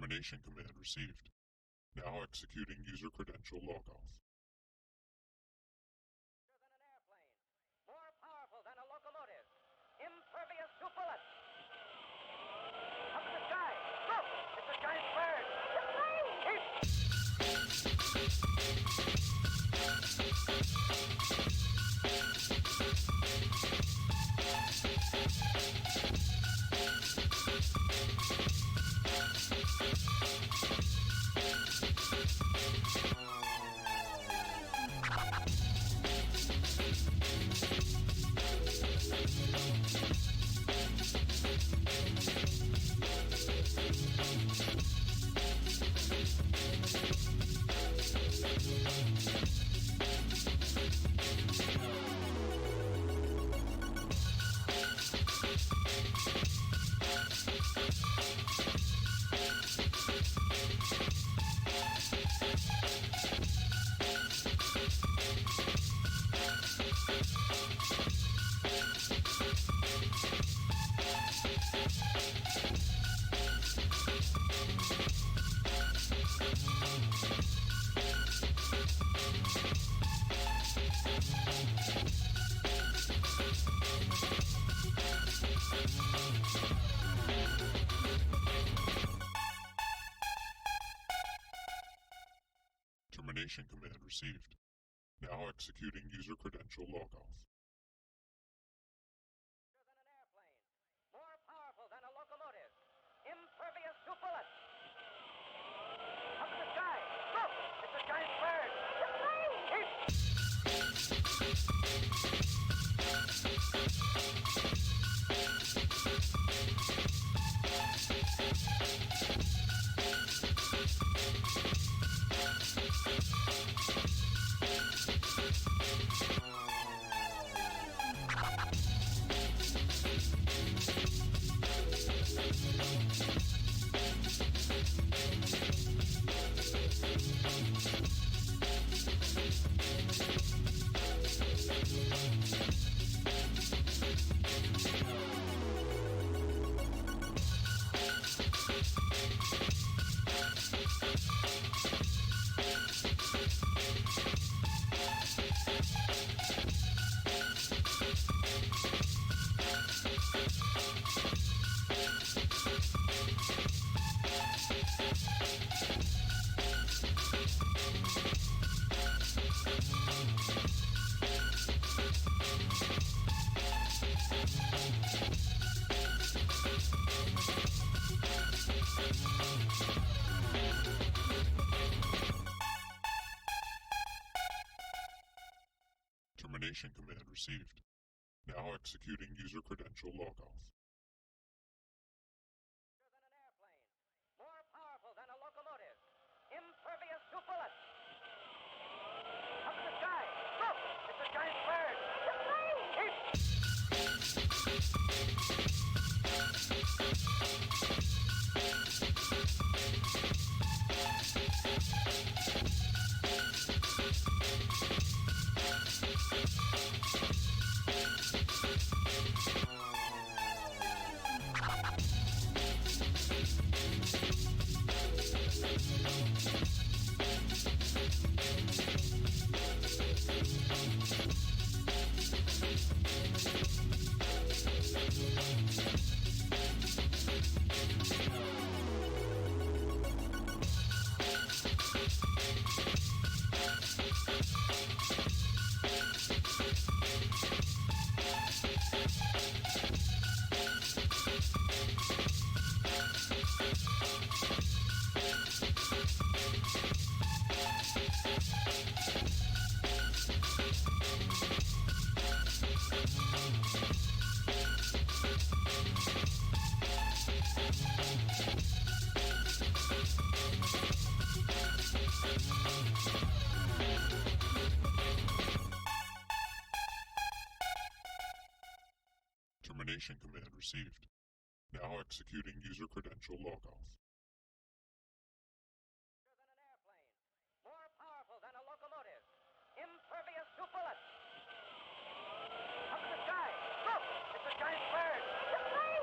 Termination command received. Now executing user credential logoff. Than an airplane, more powerful than a locomotive, impervious to bullets. Up in the sky, look! It's a giant bird! It's Termination command received. Now executing user credential logoff. than an airplane, more powerful than a locomotive, impervious to bullets. Up in the sky, look! It's a giant bird! Termination command received. Now executing user credential logoff. Than an airplane, more powerful than a locomotive, impervious to bullets. Up in the sky, look! It's a giant bird! Termination command received. Now executing user credential logoff. Than an airplane, more powerful than a locomotive, impervious to bullets. Up in the sky, look! It's a giant bird! It's a plane!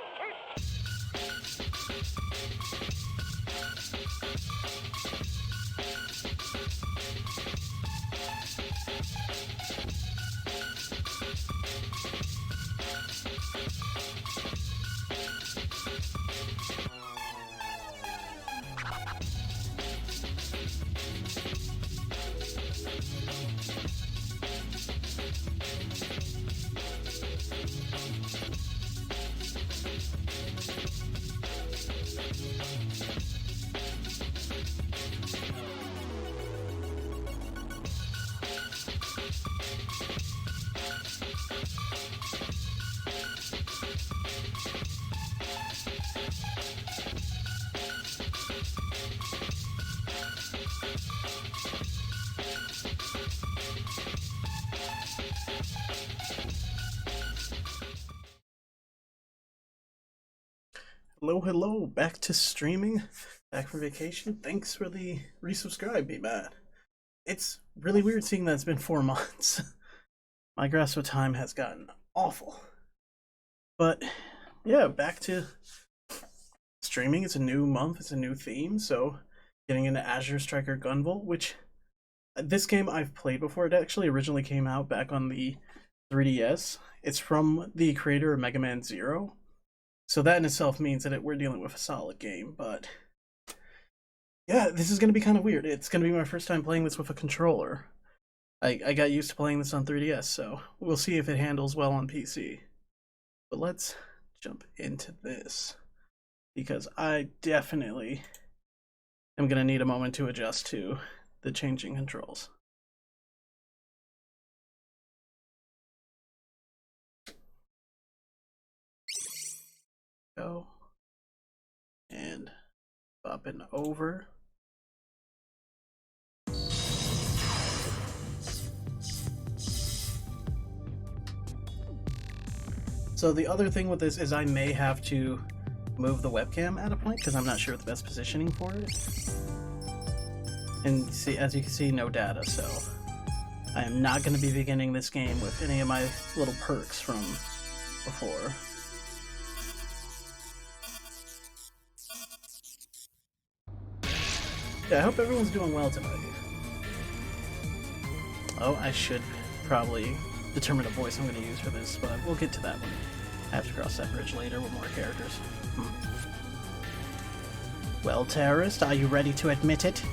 Hello, back to streaming, back from vacation. Thanks for the resubscribe, be mad. It's really weird seeing that it's been 4 months. My grasp of time has gotten awful. But yeah, back to streaming. It's a new month, it's a new theme, so getting into Azure Striker Gunvolt, which this game I've played before. It actually originally came out back on the 3DS. It's from the creator of Mega Man Zero. So that in itself means that we're dealing with a solid game, but yeah, this is going to be kind of weird. It's going to be my first time playing this with a controller. I got used to playing this on 3DS, so we'll see if it handles well on PC. But let's jump into this, because I definitely am going to need a moment to adjust to the changing controls. Go and bopping over. So the other thing with this is I may have to move the webcam at a point because I'm not sure the best positioning for it. And see, as you can see, no data, so I am not going to be beginning this game with any of my little perks from before. Yeah, I hope everyone's doing well tonight. Oh, I should probably determine a voice I'm going to use for this, but we'll get to that when I have to cross that bridge later with more characters. Well, terrorist, are you ready to admit it?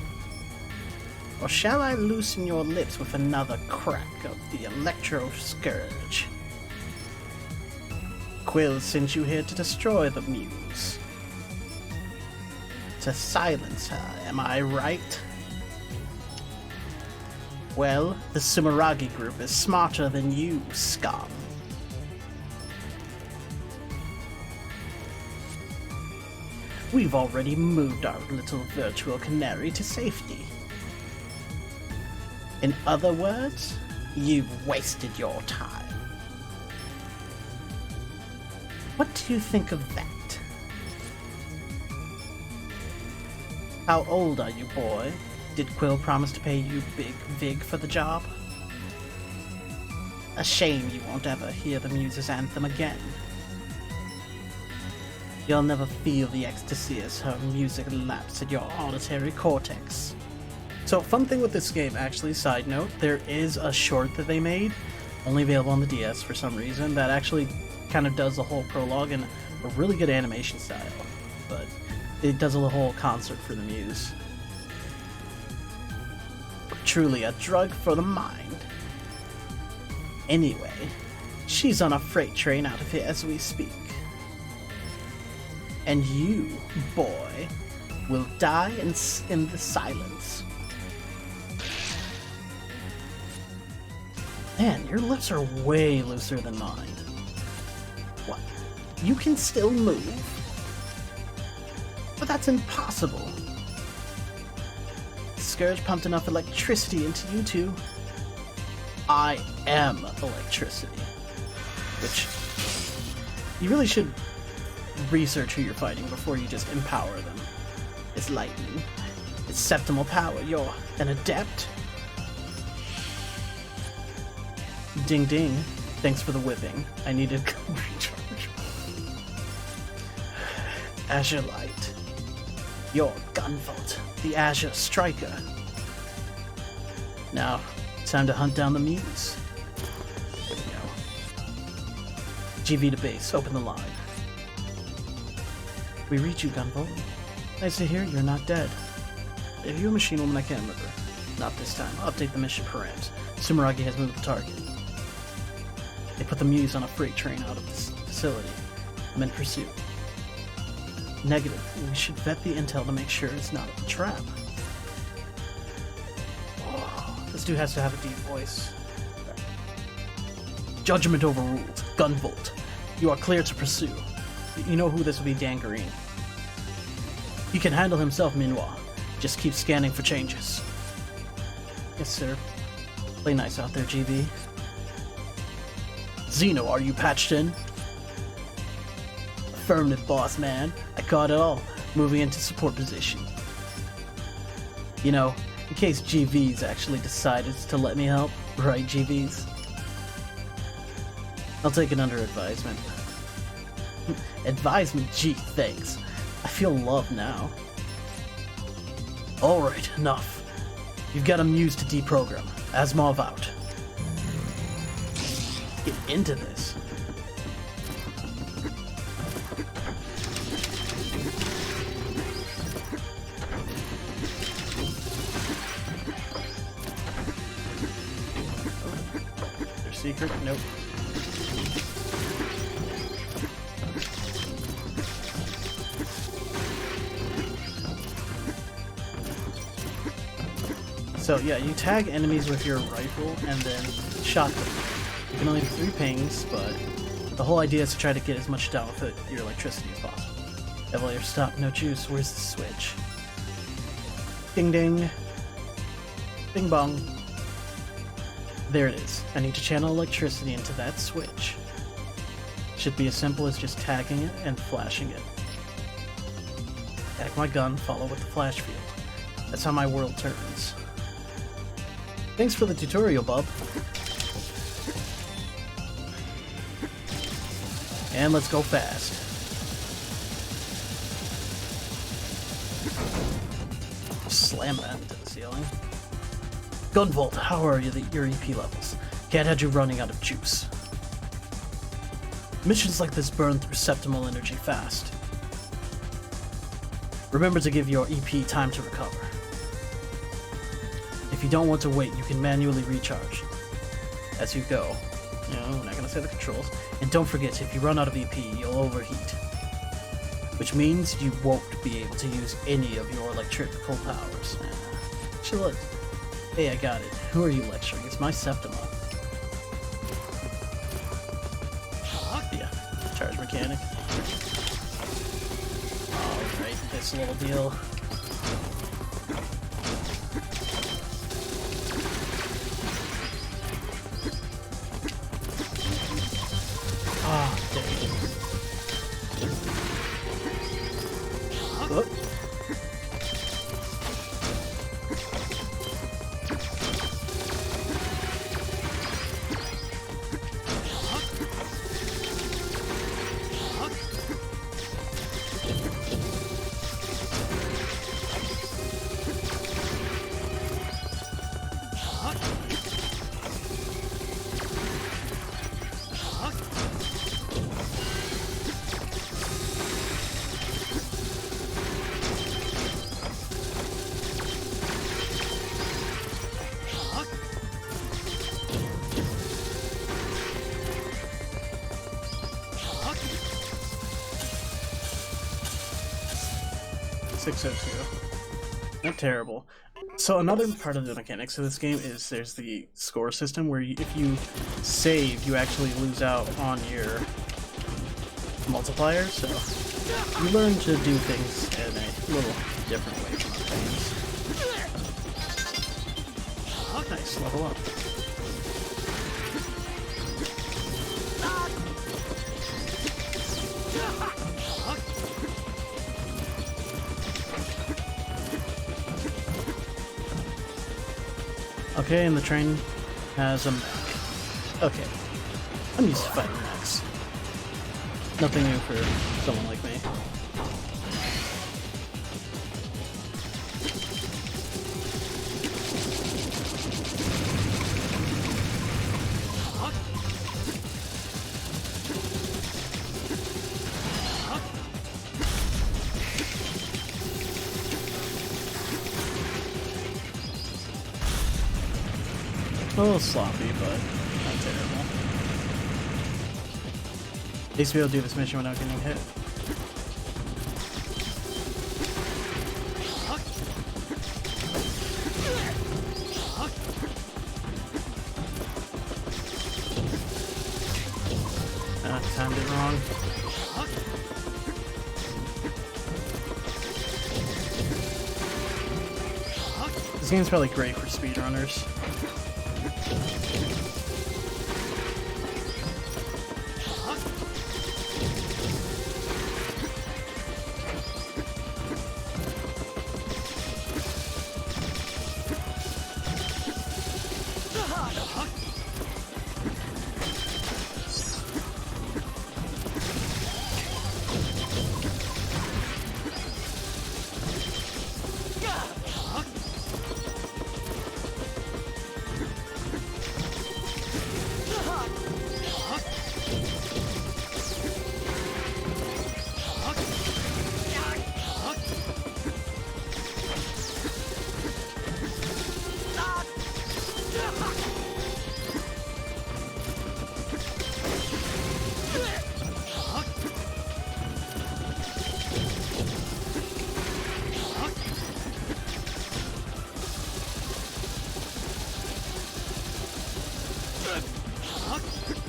Or shall I loosen your lips with another crack of the Electro Scourge? Quill sent you here to destroy the Muse. To silence her, am I right? Well, the Sumeragi group is smarter than you, scum. We've already moved our little virtual canary to safety. In other words, you've wasted your time. What do you think of that? How old are you, boy? Did Quill promise to pay you big vig for the job? A shame you won't ever hear the Muse's anthem again. You'll never feel the ecstasy as her music laps at your auditory cortex. So, fun thing with this game, actually, side note, there is a short that they made, only available on the DS for some reason, that actually kind of does the whole prologue in a really good animation style. But it does a whole concert for the Muse. Truly a drug for the mind. Anyway, she's on a freight train out of here as we speak. And you, boy, will die in the silence. Man, your lips are way looser than mine. What? You can still move? But that's impossible. Scourge pumped enough electricity into you two. I am electricity. Which, you really should research who you're fighting before you just empower them. It's lightning. It's septimal power. You're an adept. Ding ding. Thanks for the whipping. I needed recharge. Azure Light. Your Gunvolt. The Azure Striker. Now, time to hunt down the muse. There we go. GV to base. Open the line. We reach you, Gunvolt. Nice to hear you're not dead. Are you a machine woman? I can't remember. Not this time. I'll update the mission params. Sumeragi has moved the target. They put the muse on a freight train out of this facility. I'm in pursuit. Negative. We should vet the intel to make sure it's not a trap. Oh, this dude has to have a deep voice. Judgment overruled. Gunvolt. You are clear to pursue. You know who this will be, Dan Green. He can handle himself, meanwhile. Just keep scanning for changes. Yes, sir. Play nice out there, GB. Xeno, are you patched in? Affirmative, boss man. I caught it all. Moving into support position. You know, in case GV's actually decided to let me help. Right, GV's? I'll take it under advisement. Advisement? Gee, thanks. I feel loved now. Alright, enough. You've got a muse to deprogram. Asimov out. Get into this. Oh, their secret? Nope. So yeah, you tag enemies with your rifle and then shot them. You can only do 3 pings, but the whole idea is to try to get as much down with your electricity as possible. Evaluator stop, no juice, where's the switch? Ding ding. Bing bong. There it is. I need to channel electricity into that switch. Should be as simple as just tagging it and flashing it. Tag my gun, follow with the flash field. That's how my world turns. Thanks for the tutorial, bub. And let's go fast. Slam that into the ceiling. Gunvolt, how are your EP levels? Can't have you running out of juice. Missions like this burn through septimal energy fast. Remember to give your EP time to recover. If you don't want to wait, you can manually recharge as you go. You know, we're not going to say the controls. And don't forget, if you run out of EP, you'll overheat. Which means you won't be able to use any of your electrical powers. Actually, look. Hey, I got it. Who are you lecturing? It's my Septima. Yeah, charge mechanic. Alright, this little deal. Ah, there you go. Whoop. Not terrible. So another part of the mechanics of this game is there's the score system where if you save, you actually lose out on your multiplier, so you learn to do things in a little different way from other things. Nice, level up. Okay, and the train has a mech. Okay, I'm used to fighting mechs. Nothing new for someone like me. A little sloppy, but not terrible. At least we'll do this mission without getting hit. Timed it wrong. This game's probably great for speedrunners.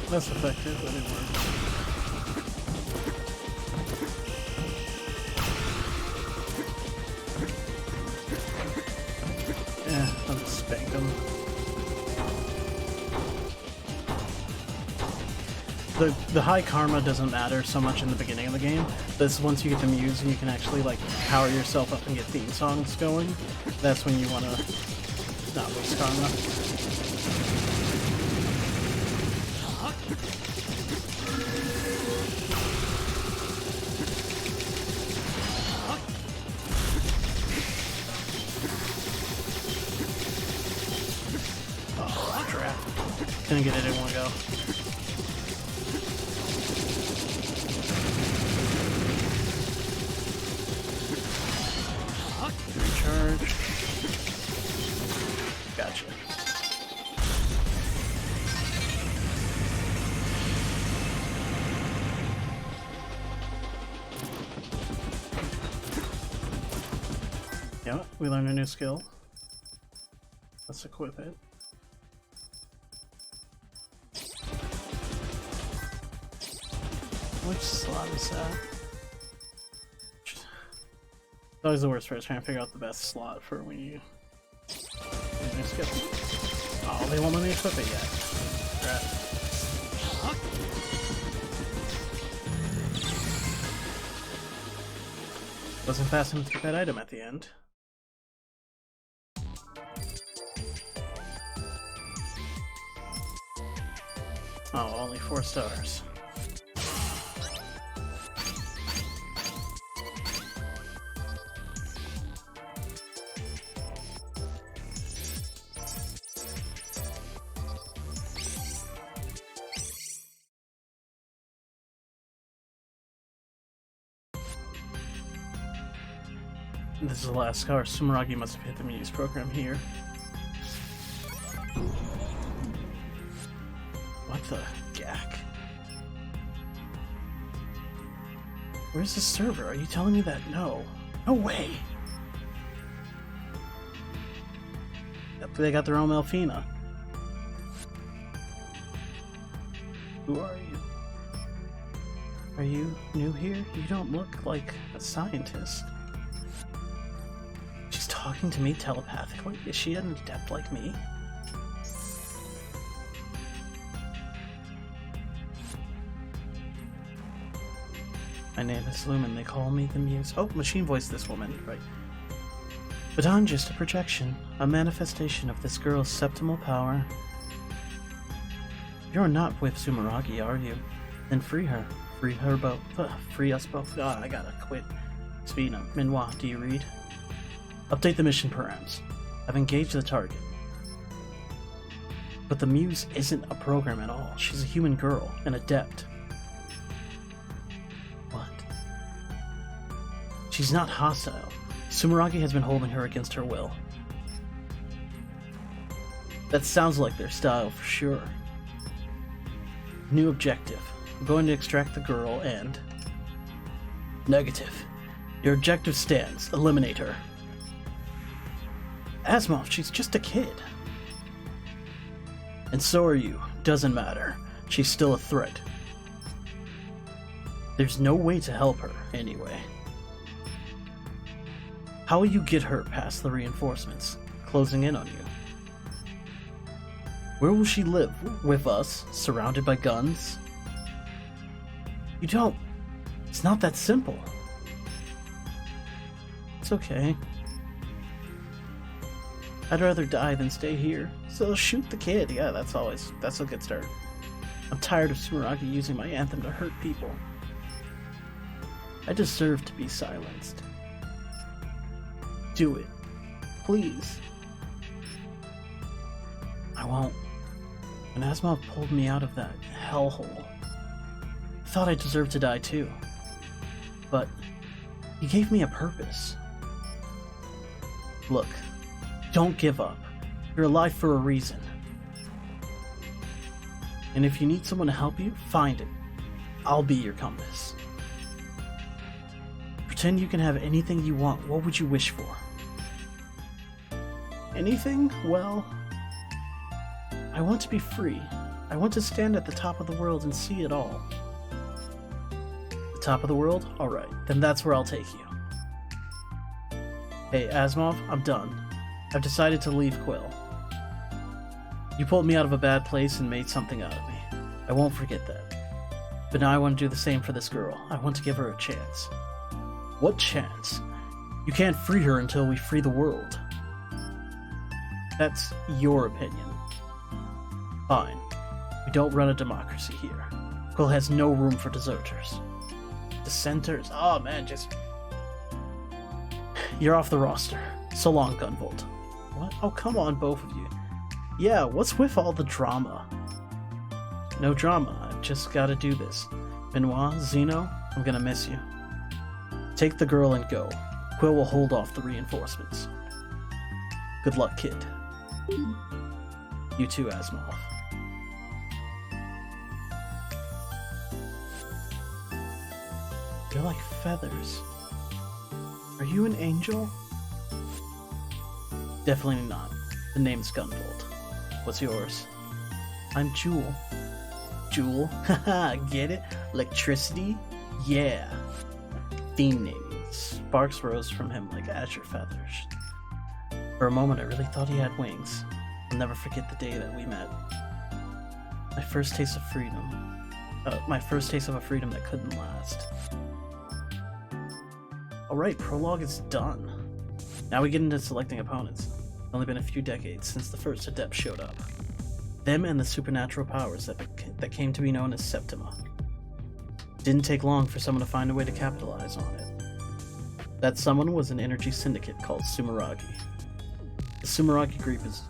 That's effective, but it works. Yeah, I'll just spank him. The high karma doesn't matter so much in the beginning of the game. This once you get the muse and you can actually like power yourself up and get theme songs going, that's when you want to not lose karma. Oh, crap. Couldn't get it in one go. Recharge. Gotcha. Yeah, we learned a new skill. Let's equip it. Which slot is that? It's always the worst part, trying to figure out the best slot for when you skip. Oh, they won't let me equip it yet. Crap. Wasn't fast enough to get that item at the end. Oh, only 4 stars. This is the last car. Sumeragi must have hit the Muse program here. What the gack? Where's the server? Are you telling me that? No. No way! Yep, they got their own Melfina. Who are you? Are you new here? You don't look like a scientist. She's talking to me telepathically? Is she an adept like me? My name is Lumen. They call me the Muse. Oh, machine voiced this woman, right. But I'm just a projection, a manifestation of this girl's septimal power. You're not with Sumeragi, are you? Then free her. Free her both. Free us both. God, I gotta quit. Speed up. Minwa, do you read? Update the mission params. I've engaged the target. But the Muse isn't a program at all. She's a human girl, an adept. What? She's not hostile. Sumeragi has been holding her against her will. That sounds like their style for sure. New objective. I'm going to extract the girl and... Negative. Your objective stands. Eliminate her. Asimov, she's just a kid. And so are you. Doesn't matter. She's still a threat. There's no way to help her, anyway. How will you get her past the reinforcements, closing in on you? Where will she live? With us, surrounded by guns? You don't... It's not that simple. It's okay. I'd rather die than stay here. So shoot the kid. Yeah, that's a good start. I'm tired of Sumeragi using my anthem to hurt people. I deserve to be silenced. Do it. Please. I won't. When Asimov pulled me out of that hellhole, I thought I deserved to die too. But he gave me a purpose. Look, don't give up. You're alive for a reason. And if you need someone to help you, find it. I'll be your compass. Pretend you can have anything you want. What would you wish for? Anything? Well, I want to be free. I want to stand at the top of the world and see it all. The top of the world? Alright, then that's where I'll take you. Hey, Asimov, I'm done. I've decided to leave Quill. You pulled me out of a bad place and made something out of me. I won't forget that. But now I want to do the same for this girl. I want to give her a chance. What chance? You can't free her until we free the world. That's your opinion. Fine. We don't run a democracy here. Quill has no room for deserters. Dissenters? Oh man, just... You're off the roster. So long, Gunvolt. What? Oh, come on, both of you. Yeah, what's with all the drama? No drama. I've just gotta do this. Benoit, Zeno, I'm gonna miss you. Take the girl and go. Quill will hold off the reinforcements. Good luck, kid. You too, Asimov. You're like feathers. Are you an angel? Definitely not. The name's Gunvolt. What's yours? I'm Jewel. Jewel? Haha, get it? Electricity? Yeah. Theme naming. Sparks rose from him like azure feathers. For a moment I really thought he had wings. I'll never forget the day that we met. My first taste of freedom. My first taste of a freedom that couldn't last. Alright, prologue is done. Now we get into selecting opponents. It's only been a few decades since the first adept showed up. Them and the supernatural powers that came to be known as Septima. Didn't take long for someone to find a way to capitalize on it. That someone was an energy syndicate called Sumeragi. The Sumeragi group is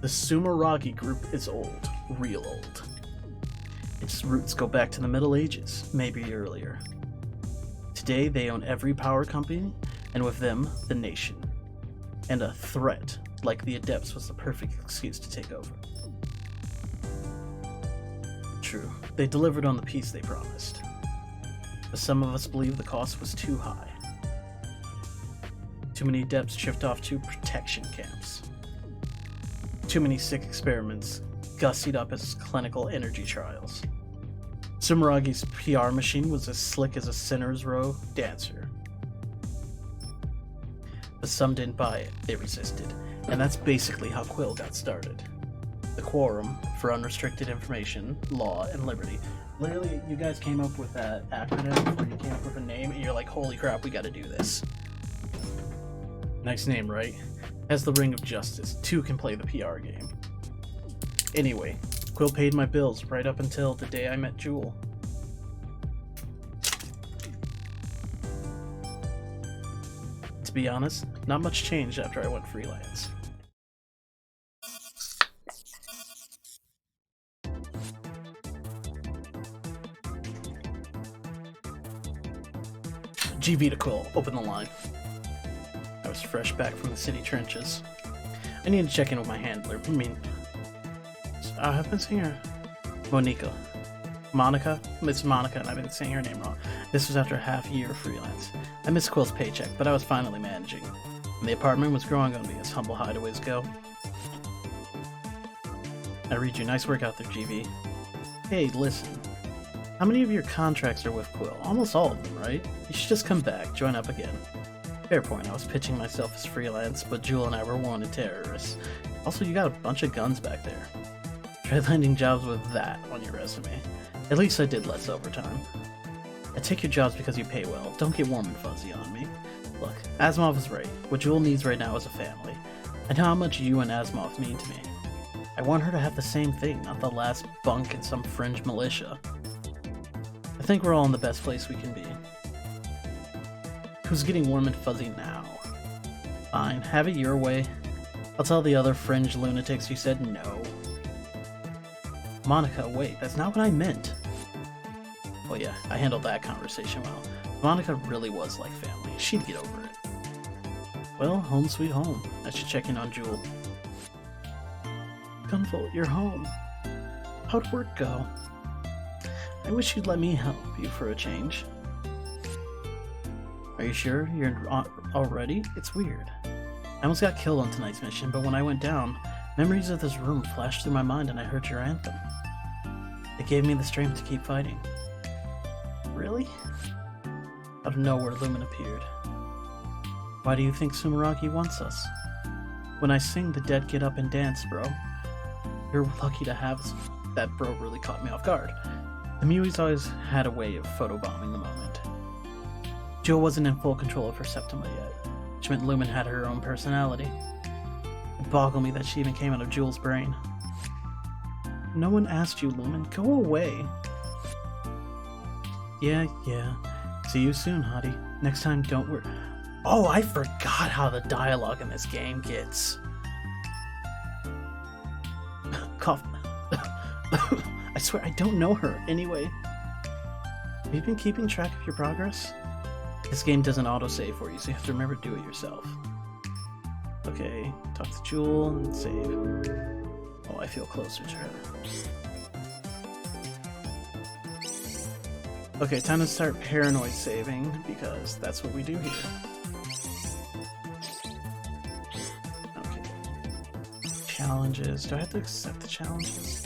the Sumeragi group is old, real old. Its roots go back to the Middle Ages, maybe earlier. Today they own every power company, and with them, the nation. And a threat, like the Adepts, was the perfect excuse to take over. True, they delivered on the peace they promised. But some of us believe the cost was too high. Too many Adepts shipped off to protection camps. Too many sick experiments gussied up as clinical energy trials. Sumeragi's PR machine was as slick as a Sinner's Row dancer. But some didn't buy it, they resisted, and that's basically how Quill got started. The Quorum for Unrestricted Information, Law, and Liberty. Literally, you guys came up with that acronym, or you came up with a name, and you're like, holy crap, we gotta do this. Nice name, right? Has the Ring of Justice. 2 can play the PR game. Anyway, Quill paid my bills right up until the day I met Jewel. To be honest, not much changed after I went freelance. GV to Quill, open the line. I was fresh back from the city trenches. I need to check in with my handler. I've been saying her. Monica? It's Monica, and I've been saying her name wrong. This was after a half year of freelance. I missed Quill's paycheck, but I was finally managing. And the apartment was growing on me as humble hideaways go. I read you. Nice work out there, GV. Hey, listen. How many of your contracts are with Quill? Almost all of them, right? You should just come back, join up again. Fair point, I was pitching myself as freelance, but Jewel and I were wanted terrorists. Also, you got a bunch of guns back there. Try landing jobs with that on your resume. At least I did less overtime. I take your jobs because you pay well. Don't get warm and fuzzy on me. Look, Asimov is right. What Jewel needs right now is a family. I know how much you and Asimov mean to me. I want her to have the same thing, not the last bunk in some fringe militia. I think we're all in the best place we can be. Who's getting warm and fuzzy now? Fine, have it your way. I'll tell the other fringe lunatics you said no. Monica, wait, that's not what I meant. Oh yeah, I handled that conversation well. Monica really was like family. She'd get over it. Well, home sweet home. I should check in on Jewel. Gunvolt, you're home. How'd work go? I wish you'd let me help you for a change. Are you sure you're already? It's weird. I almost got killed on tonight's mission, but when I went down, memories of this room flashed through my mind and I heard your anthem. It gave me the strength to keep fighting. Really? Out of nowhere, Lumen appeared. Why do you think Sumeragi wants us? When I sing, the dead get up and dance, bro. You're lucky to have us. That bro really caught me off guard. The Muis always had a way of photobombing the moment. Jewel wasn't in full control of her Septima yet, which meant Lumen had her own personality. It boggled me that she even came out of Jewel's brain. No one asked you, Lumen. Go away. Yeah. See you soon, hottie. Next time, don't worry. Oh, I forgot how the dialogue in this game gets. Cough. I swear, I don't know her. Anyway. Have you been keeping track of your progress? This game doesn't autosave for you, so you have to remember to do it yourself. Okay, talk to Jewel and save. Oh, I feel closer to her. Okay, time to start paranoid saving, because that's what we do here. Okay. Challenges. Do I have to accept the challenges?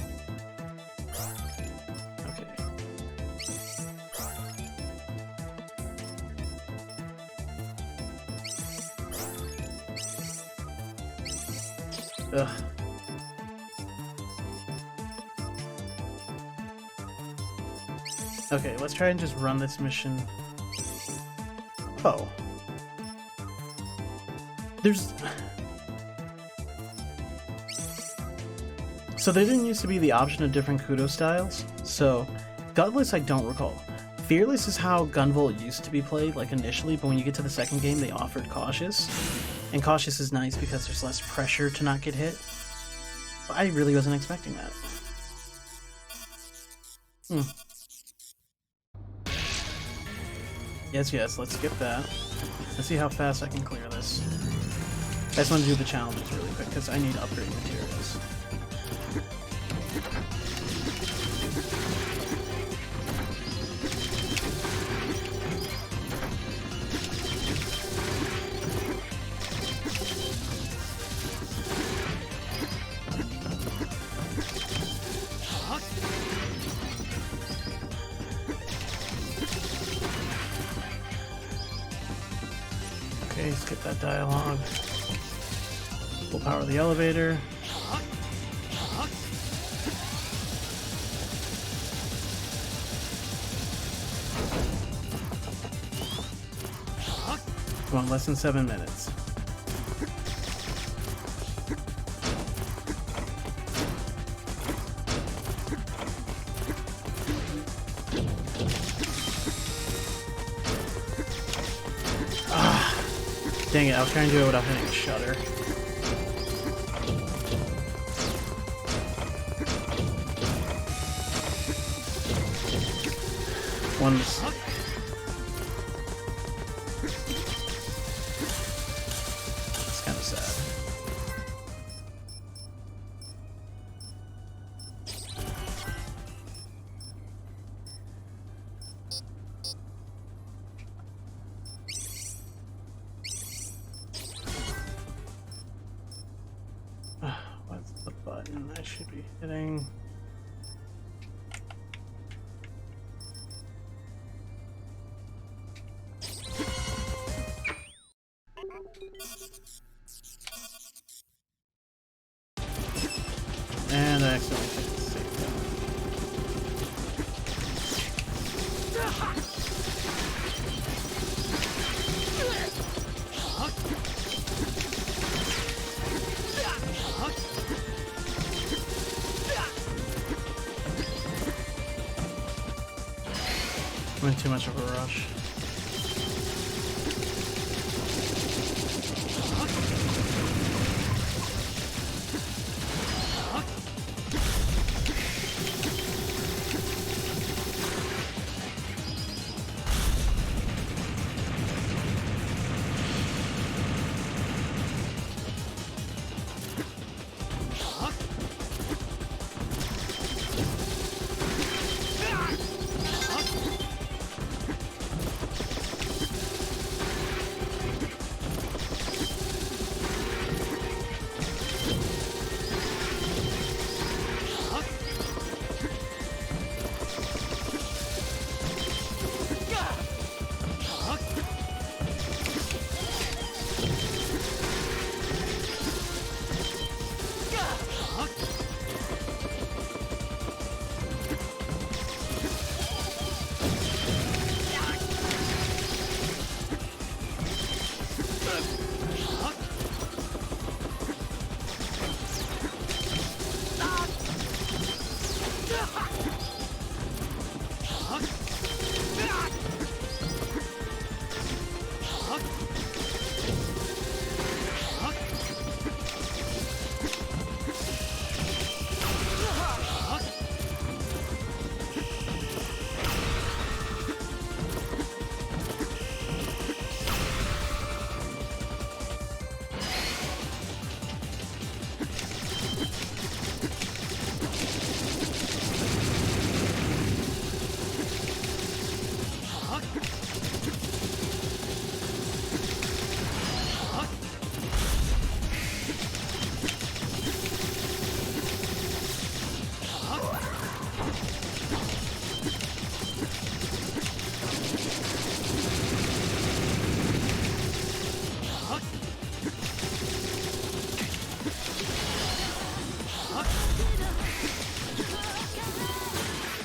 Ugh. Okay, let's try and just run this mission. Oh. So there didn't used to be the option of different Kudo styles, so Gutless I don't recall. Fearless is how Gunvolt used to be played, like initially, but when you get to the second game they offered Cautious. And Cautious is nice because there's less pressure to not get hit. But I really wasn't expecting that. Yes, let's skip that. Let's see how fast I can clear this. I just want to do the challenges really quick because I need to upgrade materials. Okay, skip that dialogue. Full power the elevator. Come on, less than 7 minutes. Ah, dang it, I was trying to do it without hitting a shutter. One mistake. It's kind of sad. What's the button I should be hitting? And I accidentally hit the save button. I'm in too much of a rush.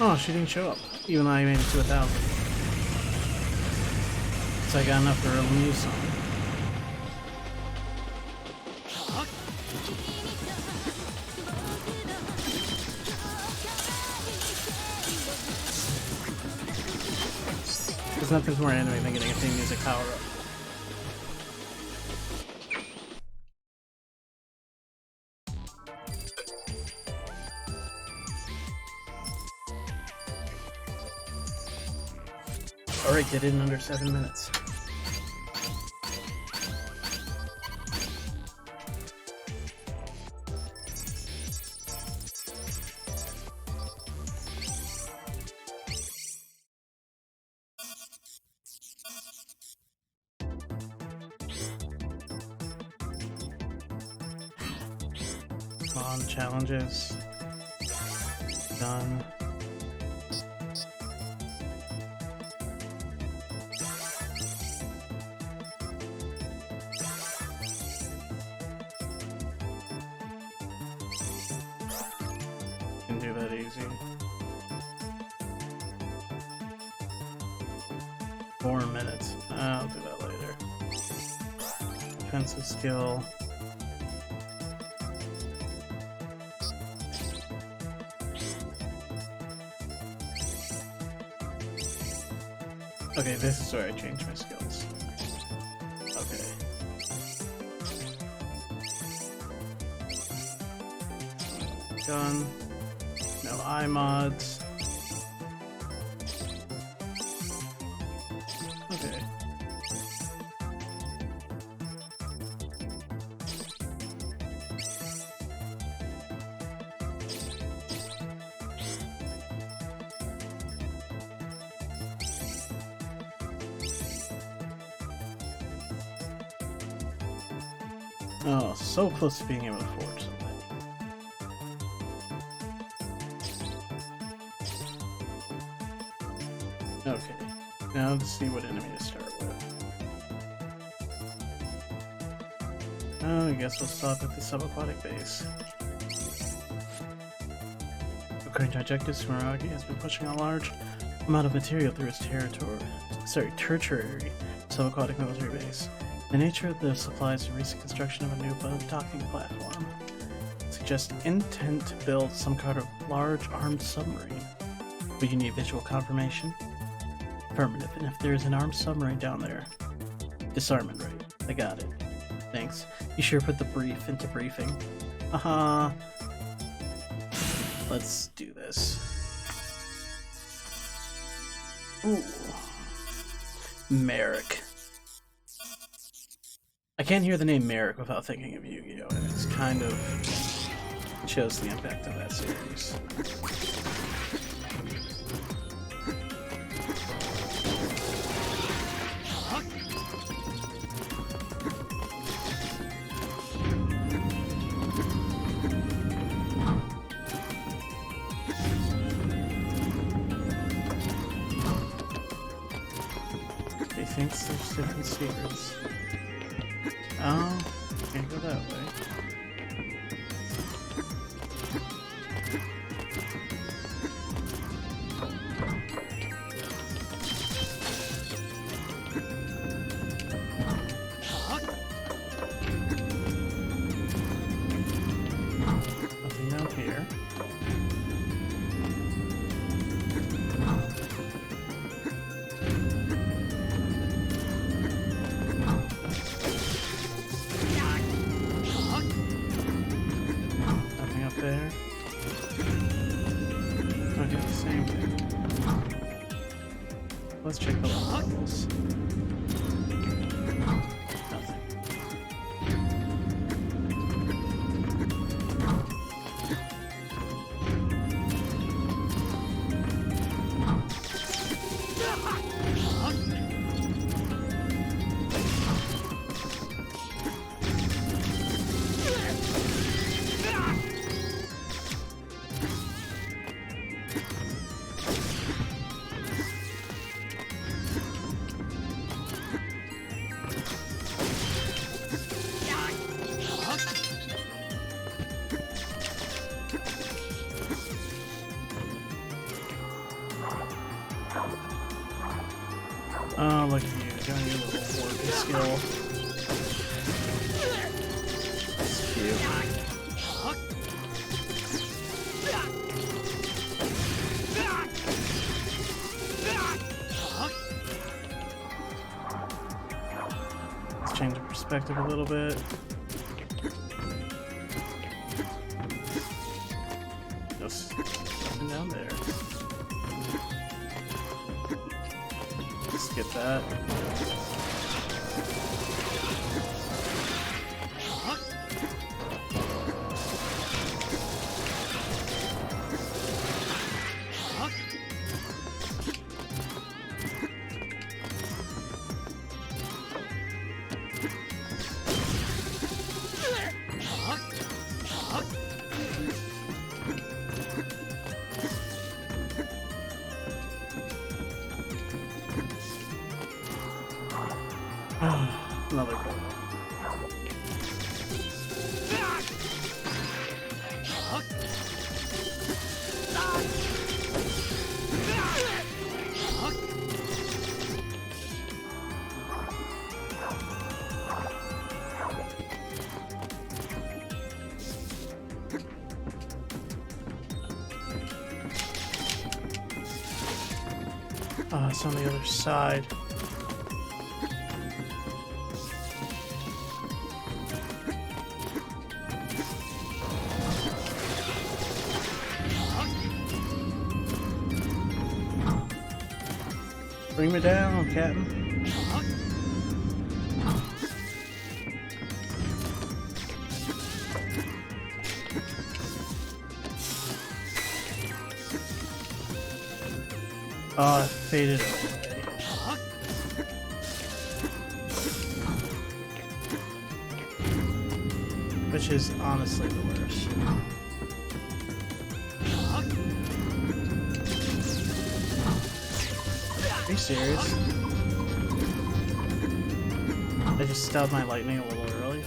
Oh, she didn't show up, even though I made it to 1,000. So I got enough for a new song. There's nothing more anime than getting a theme music power up. Alright, did it in under 7 minutes. Come on, challenges. Done. that easy. 4 minutes. I'll do that later. Defensive skill. Okay, this is where I change my skills. Okay. Gun. No eye mods. Okay. Oh, so close to being able to forge something. Okay, now let's see what enemy to start with. Oh, I guess we'll stop at the subaquatic base. According to objectives, Sumeragi has been pushing a large amount of material through its tertiary subaquatic military base. The nature of the supplies and recent construction of a new docking platform suggests intent to build some kind of large armed submarine. But you need visual confirmation? Affirmative, and if there's an armed submarine down there, disarmament rate. I got it. Thanks. You sure put the brief into briefing. Haha. Let's do this. Ooh. Merrick. I can't hear the name Merrick without thinking of Yu-Gi-Oh! And it's kind of shows the impact of that series. He thinks there's different secrets. Oh, can't go that way. Nothing down here. There. Okay, same thing. Let's check the levels. Nothing. Oh, look at you, doing your little warping skill. That's cute. Let's change the perspective a little bit. Just nothing down there. Skip that. Another goal. Oh, it's on the other side. Bring me down, Captain. Oh, it faded away. Which is honestly the worst. Are you serious? I just stabbed my lightning a little early.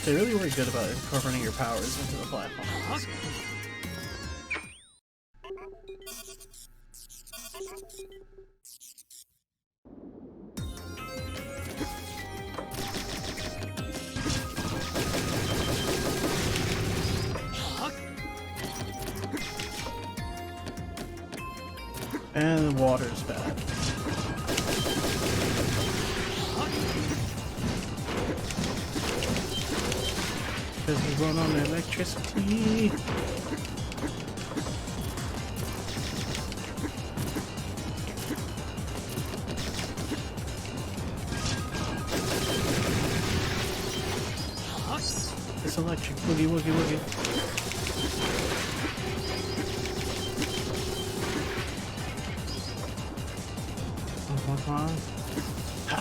They really were good about incorporating your powers into the platform in this game. And the water's bad. Because we run on electricity. This electric boogie woogie woogie. Come on. Ha.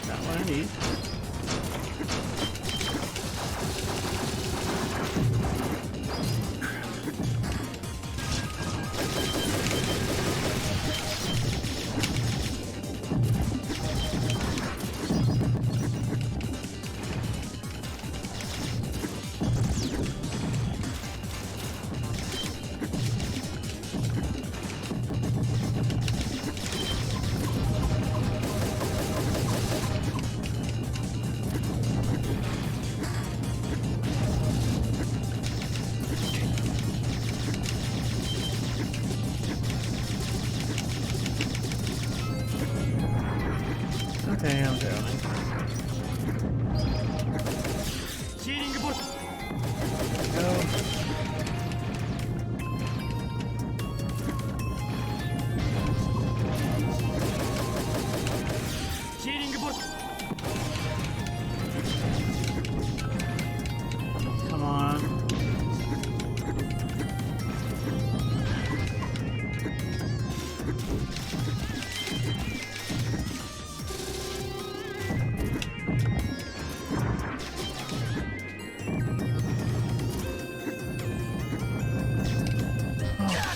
Not what I need. Okay, I'm drowning. Go. Come on.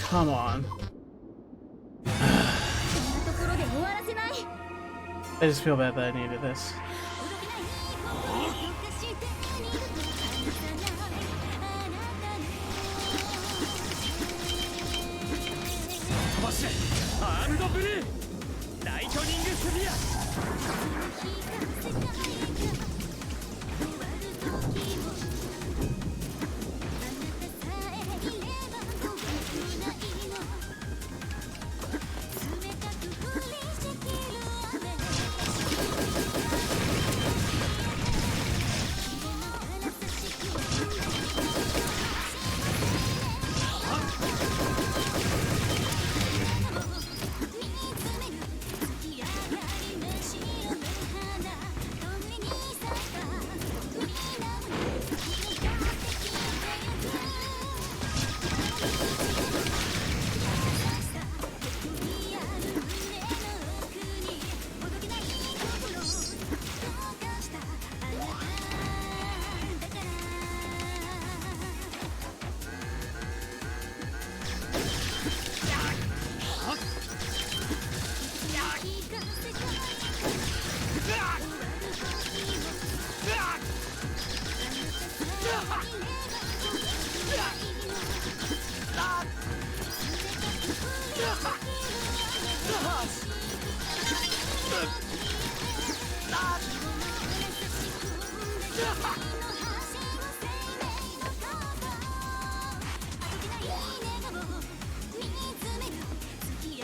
Come on. I just feel bad that I needed this. アームドブルーライトニングスフィア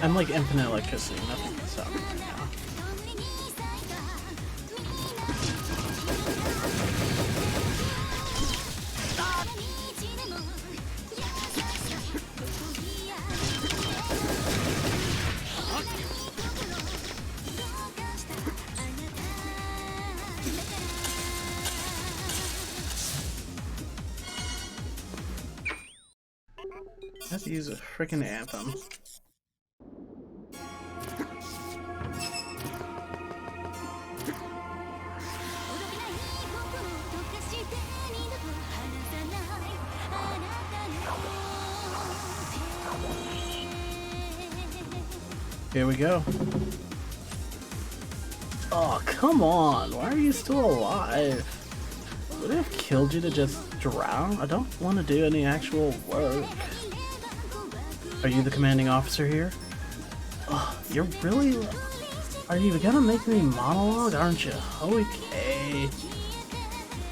I'm like infinite electricity, nothing can stop me right now. I have to use a freaking anthem. Here we go. Oh, come on. Why are you still alive? Would it have killed you to just drown? I don't want to do any actual work. Are you the commanding officer here? Oh, you're really... Are you gonna make me monologue, aren't you? Okay.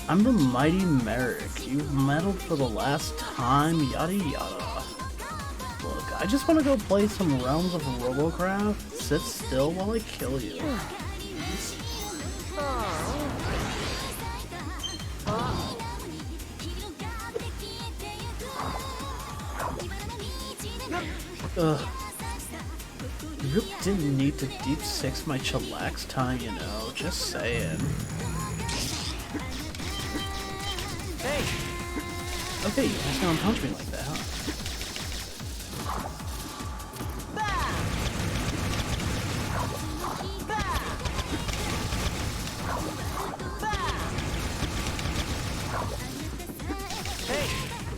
I'm the mighty Merrick. You've meddled for the last time, yada yada. Look, I just want to go play some Realms of Robocraft. Sit still while I kill you. Ugh. You really didn't need to deep six my chillax time, you know. Just saying. Hey! Okay, you're just gonna punch me like that, huh?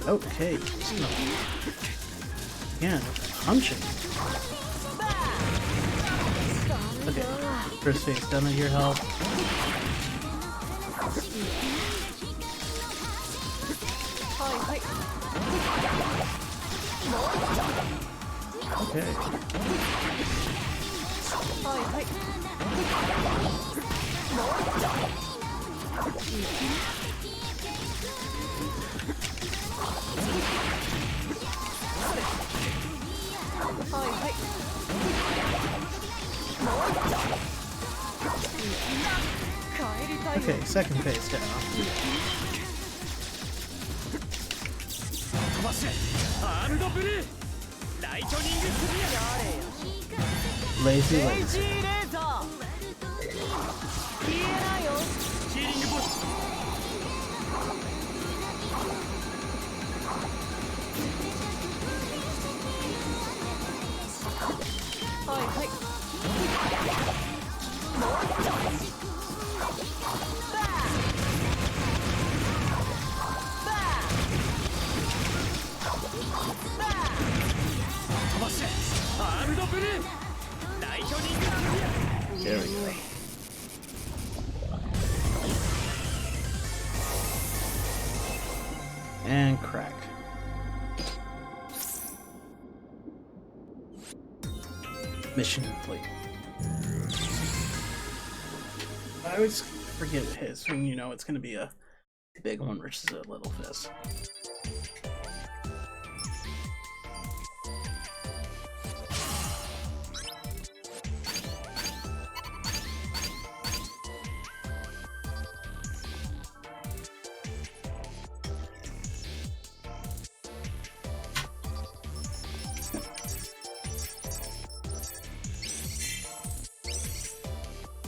Okay, just gonna... Again, punching. Okay, first phase done at your health. Okay. Okay, second phase down. Lazy lazy. There we go. cracked. Mission complete. I always forget his when you know it's going to be a big one versus a little fist.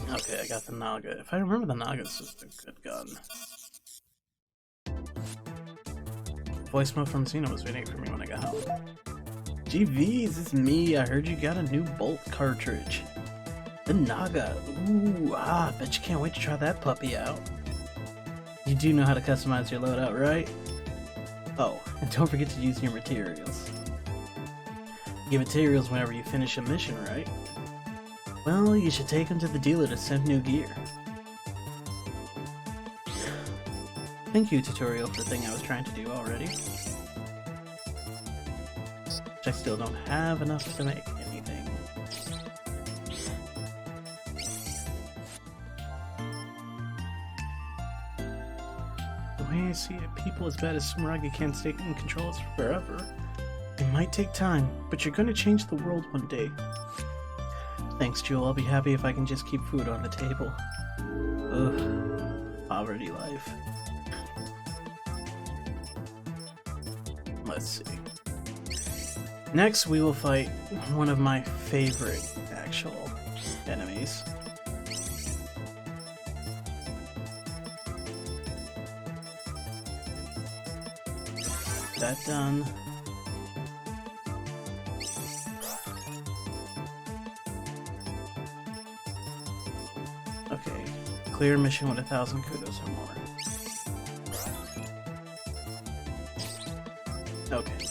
Okay, I got the Naga. If I remember, the Naga is a good gun. Voicemail from Xena was waiting for me when I got home. GVs, it's me. I heard you got a new Bolt cartridge. The Naga. Ooh, bet you can't wait to try that puppy out. You do know how to customize your loadout, right? Oh, and don't forget to use your materials. You get materials whenever you finish a mission, right? Well, you should take them to the dealer to send new gear. Thank you, tutorial, for the thing I was trying to do already. Which I still don't have enough to make anything. The way I see it, people as bad as Smuragi can't stay in control forever. It might take time, but you're gonna change the world one day. Thanks, Jewel. I'll be happy if I can just keep food on the table. Ugh. Poverty life. Let's see. Next, we will fight one of my favorite actual enemies. That done. Okay, clear mission with 1,000 kudos or more. Okay.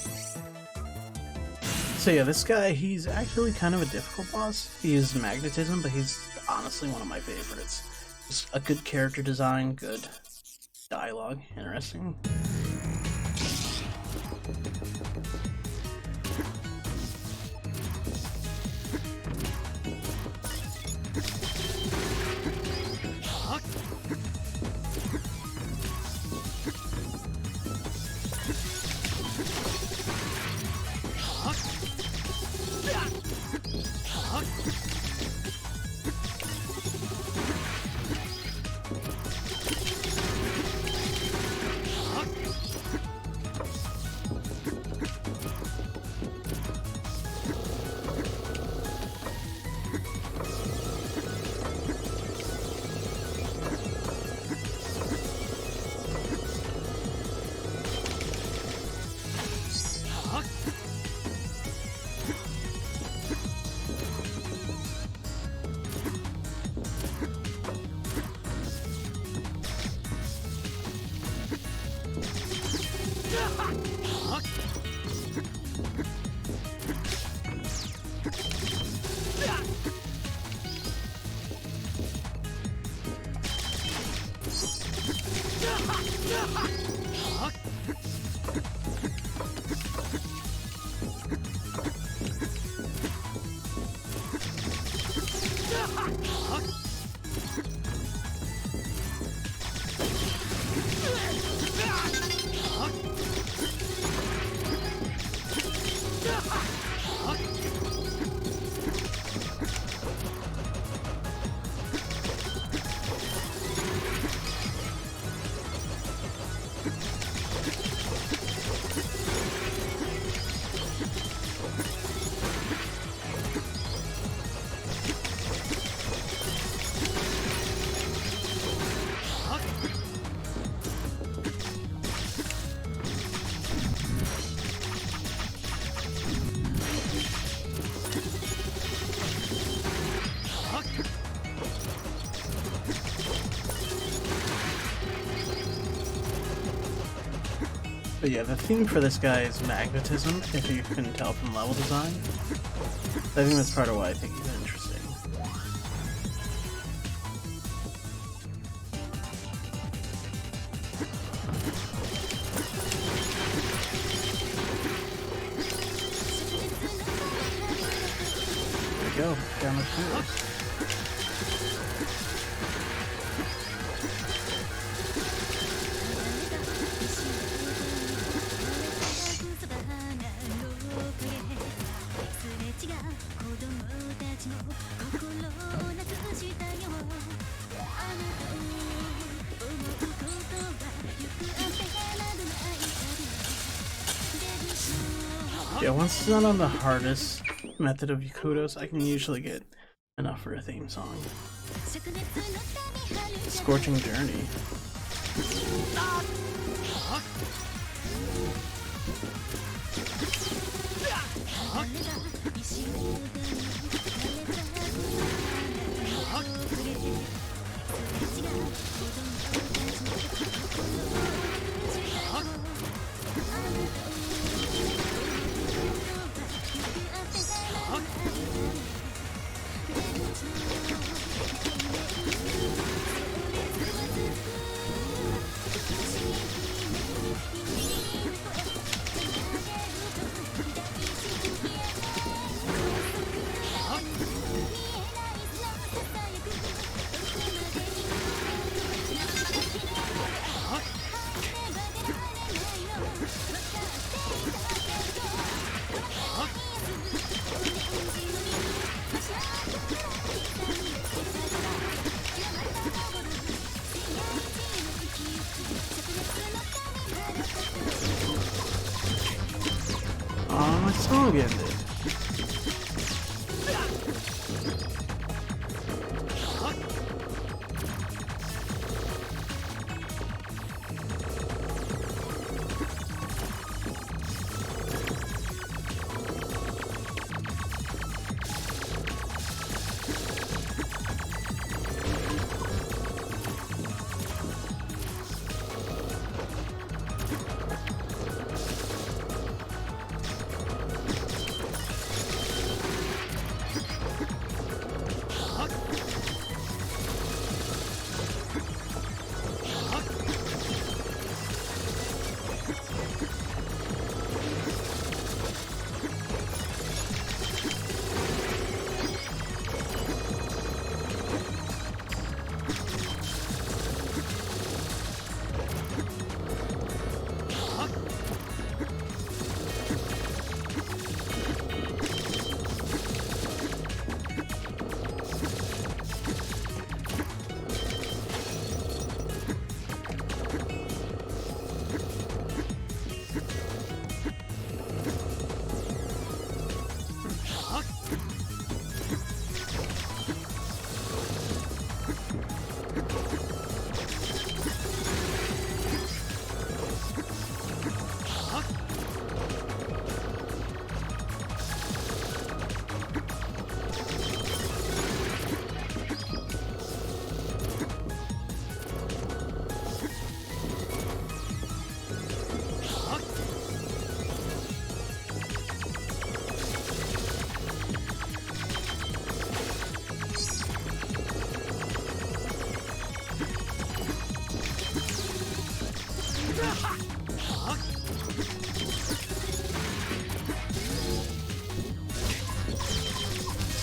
So yeah, this guy, he's actually kind of a difficult boss. He uses magnetism, but he's honestly one of my favorites. Just a good character design, good dialogue, interesting. But yeah, the theme for this guy is magnetism, if you can tell from level design. I think that's part of why I think he's interesting. go. Down the field. Yeah, once it's not on the hardest method of Yakutos, I can usually get enough for a theme song. Scorching Journey. Oh, my song ended.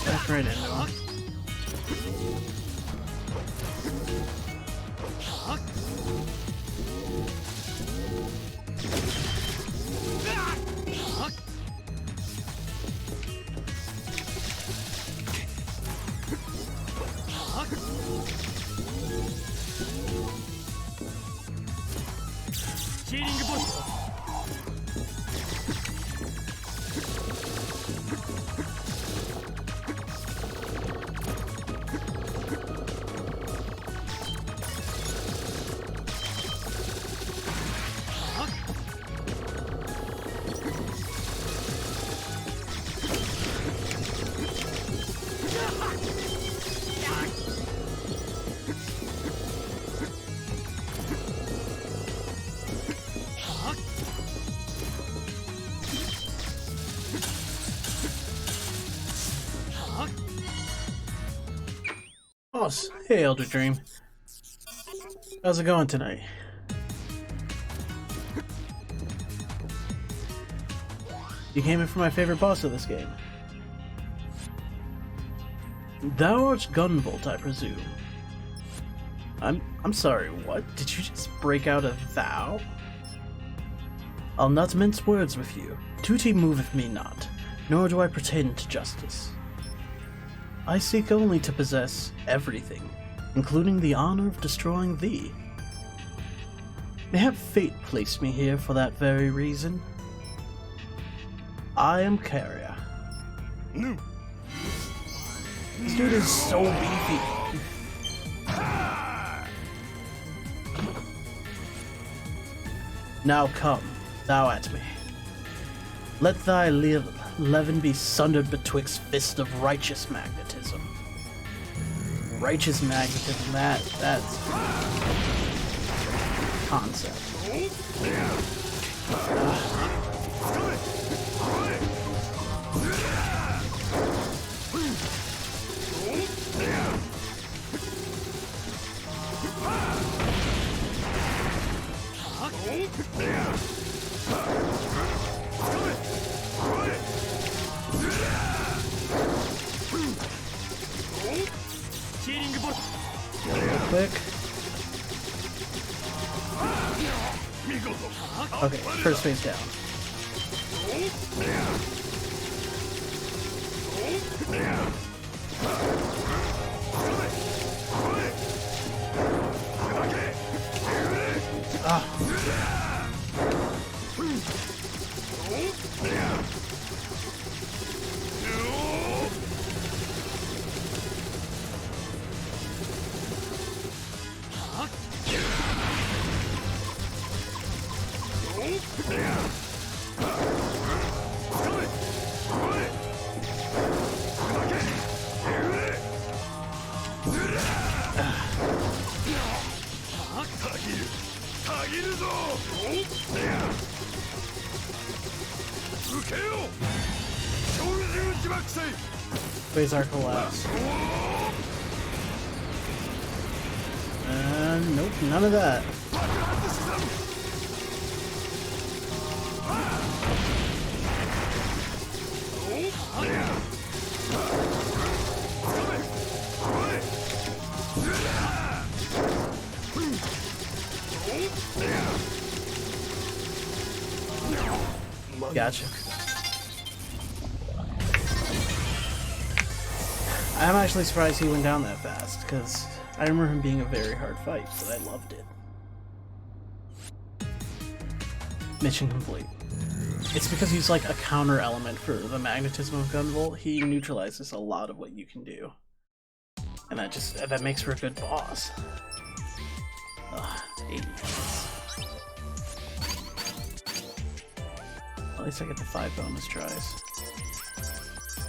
Back right into him. Boss, hey Elder Dream. How's it going tonight? You came in for my favorite boss of this game. Thou art Gunvolt, I presume. I'm sorry, what? Did you just break out a thou? I'll not mince words with you. Duty moveth me not, nor do I pretend to justice. I seek only to possess everything, including the honor of destroying thee. Mayhap fate placed me here for that very reason. I am Carrier. No. This dude is so beefy. Now come, thou at me. Let thy leaven be sundered betwixt fists of righteous magnetism. Righteous magnetism, that's concept. Real quick. Okay, first phase down. Quasar collapse. Nope, none of that. Gotcha. I'm actually surprised he went down that fast, because I remember him being a very hard fight, but I loved it. Mission complete. It's because he's like a counter element for the magnetism of Gunvolt. He neutralizes a lot of what you can do. And that makes for a good boss. Ugh, 80. At least I get the 5 bonus tries.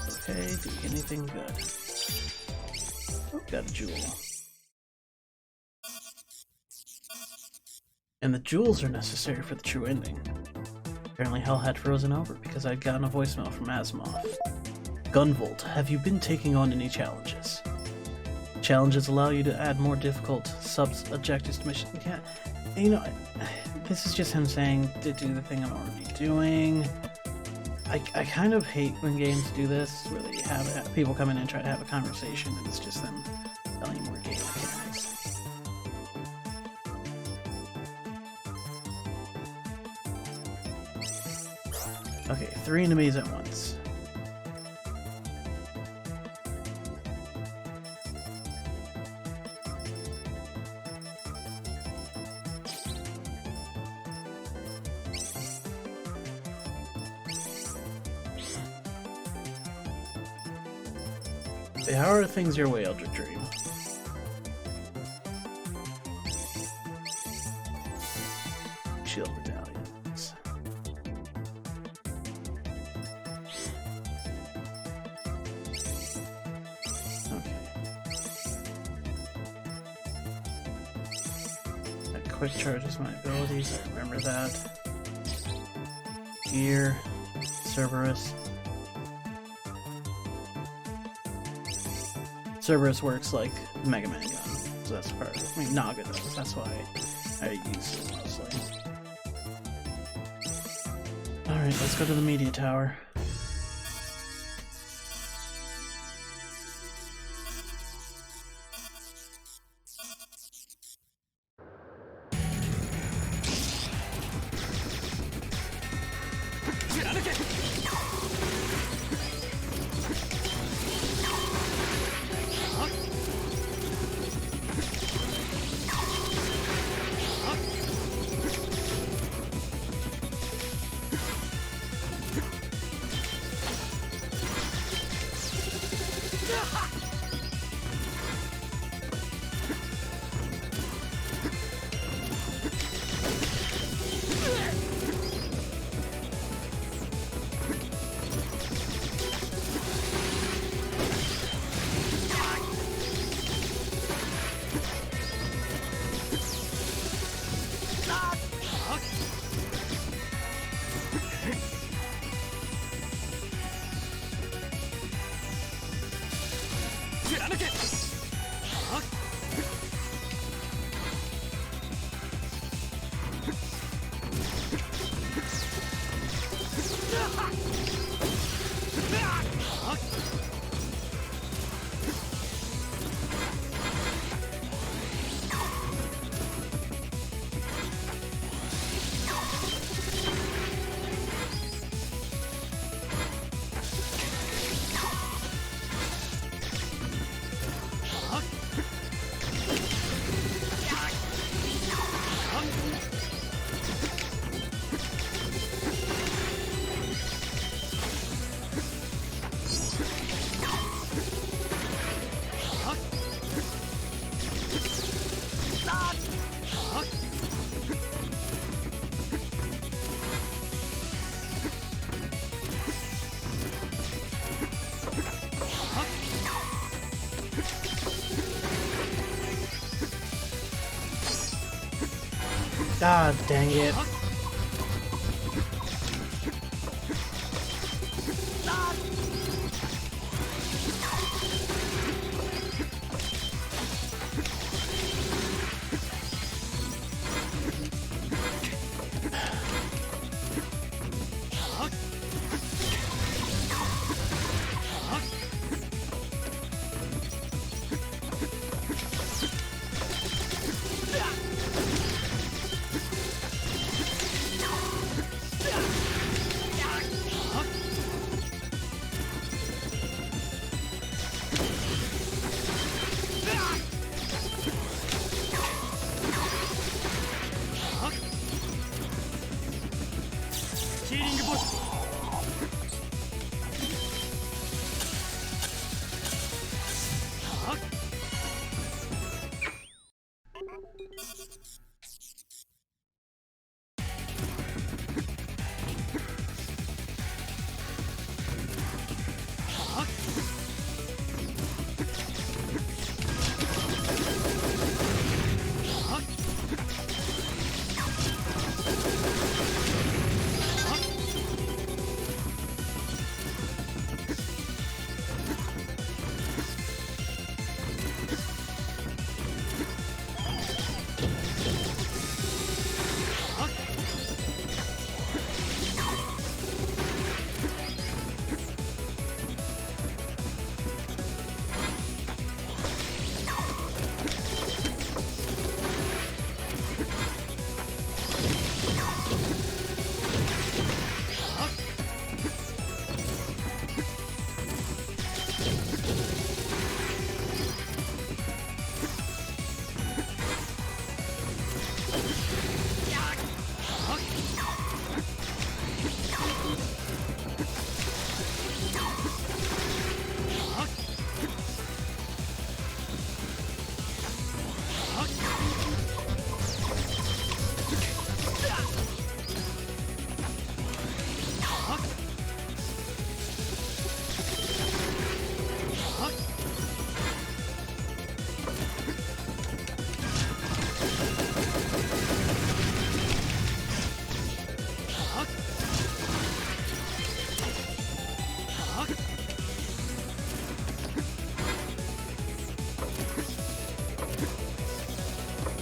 Okay, do we get anything good? Oh, got a jewel. And the jewels are necessary for the true ending. Apparently hell had frozen over because I'd gotten a voicemail from Asimov. Gunvolt, have you been taking on any challenges? Challenges allow you to add more difficult sub-objectives to mission. Yeah, you know, this is just him saying to do the thing I'm already doing. I kind of hate when games do this, where they have people come in and try to have a conversation, and it's just them telling you more game mechanics. Okay, 3 enemies at once. How are things your way, Elder Dream? Shield medallions. Okay. That quick charges my abilities, I remember that. Gear, Cerberus. Cerberus works like Mega Man gun, so that's part of it. I mean, Naga does, that's why I use it mostly. Alright, let's go to the media tower. 貫け。God dang it.ヒーリングボール。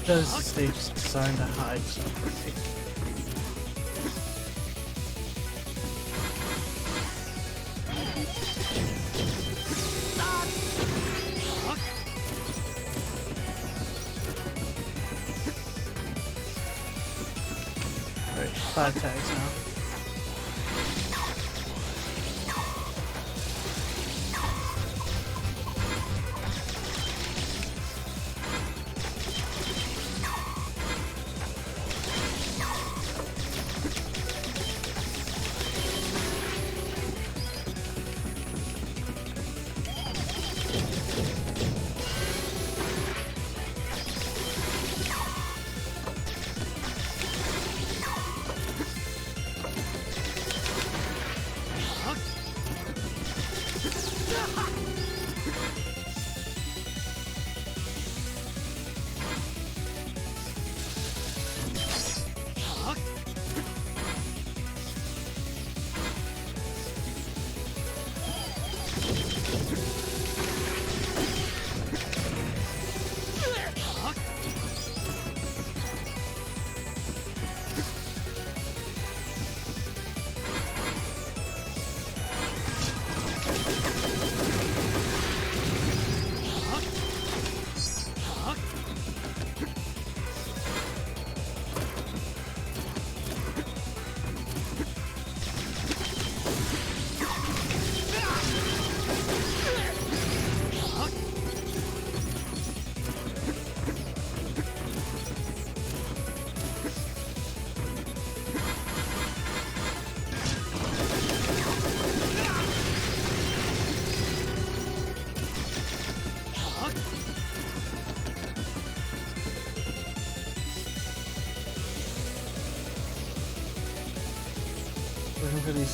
Does the stage is designed to hide something? Alright, 5 tags now.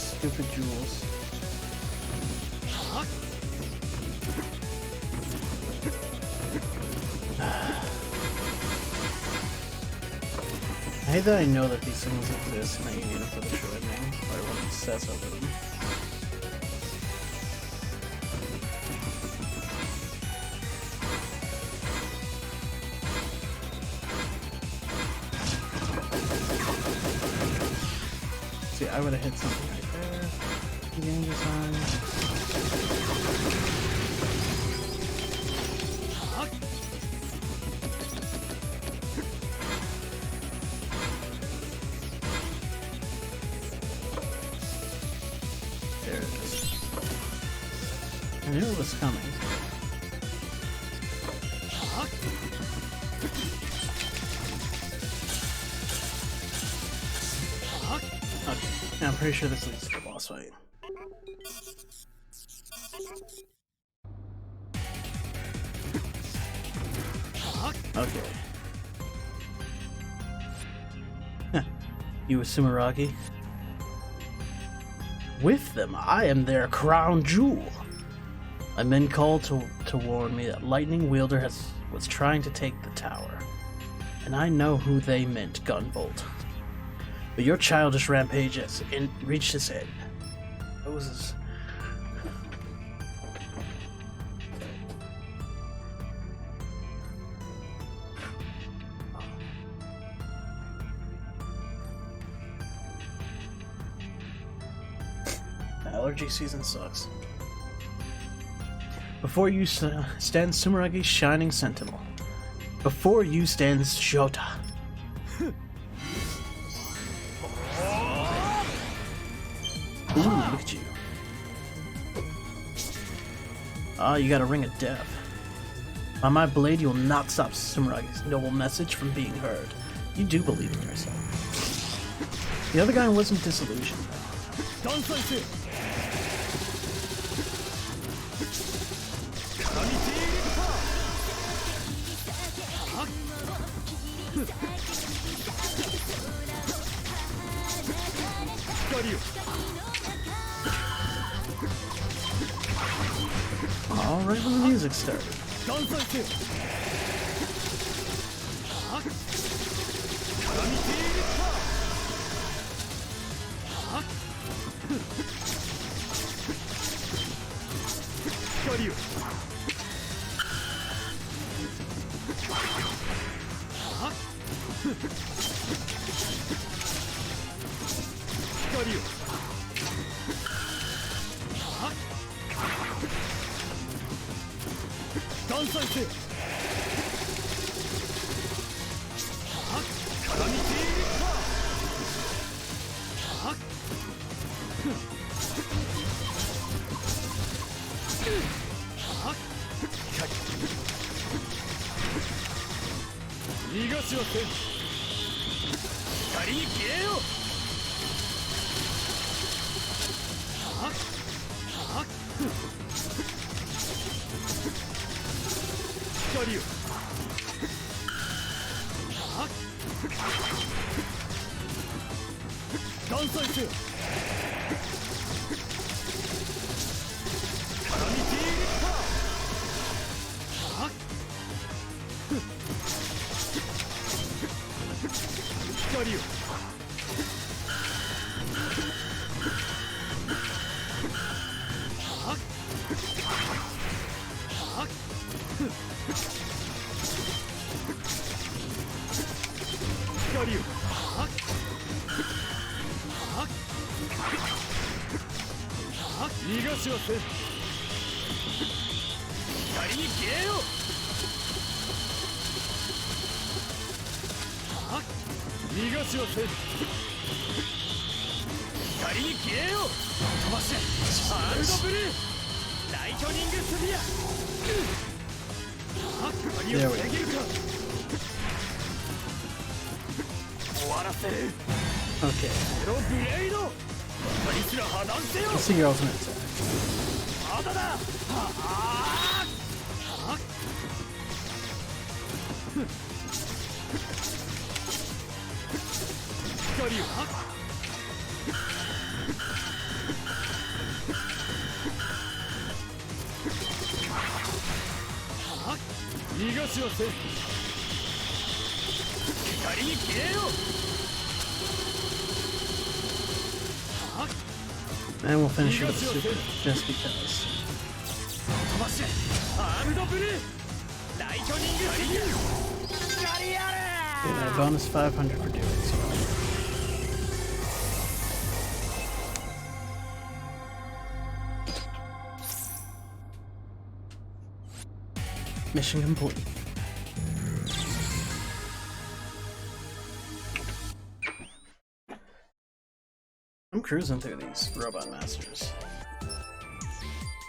Stupid jewels. I hate that I know that these things exist and I need them for the droid name, or when it says over them. See, I would have hit something right there. Game design. There it is. I knew it was coming. Okay, now I'm pretty sure this leads to the boss fight. Okay. You with Sumeragi? With them, I am their crown jewel. My men called to warn me that Lightning Wielder was trying to take the tower. And I know who they meant, Gunvolt. But your childish rampage has reached its end. Moses. Allergy season sucks. Before you stands Sumeragi's shining sentinel. Before you stands Shota. Ooh, look at you. Ah, you got a ring of death. By my blade, you will not stop Sumeragi's noble message from being heard. You do believe in yourself. The other guy wasn't disillusioned, though. All right when the music started. There we go. Okay. Let's see your ultimate attack. 逃がしはせん。光に消えよ。 And we'll finish it with a super, just because. 飛ばしてアームドブルーライトニングスリーやりやれ。 And a bonus 500 for doing so. Mission complete. I'm cruising through these robot masters.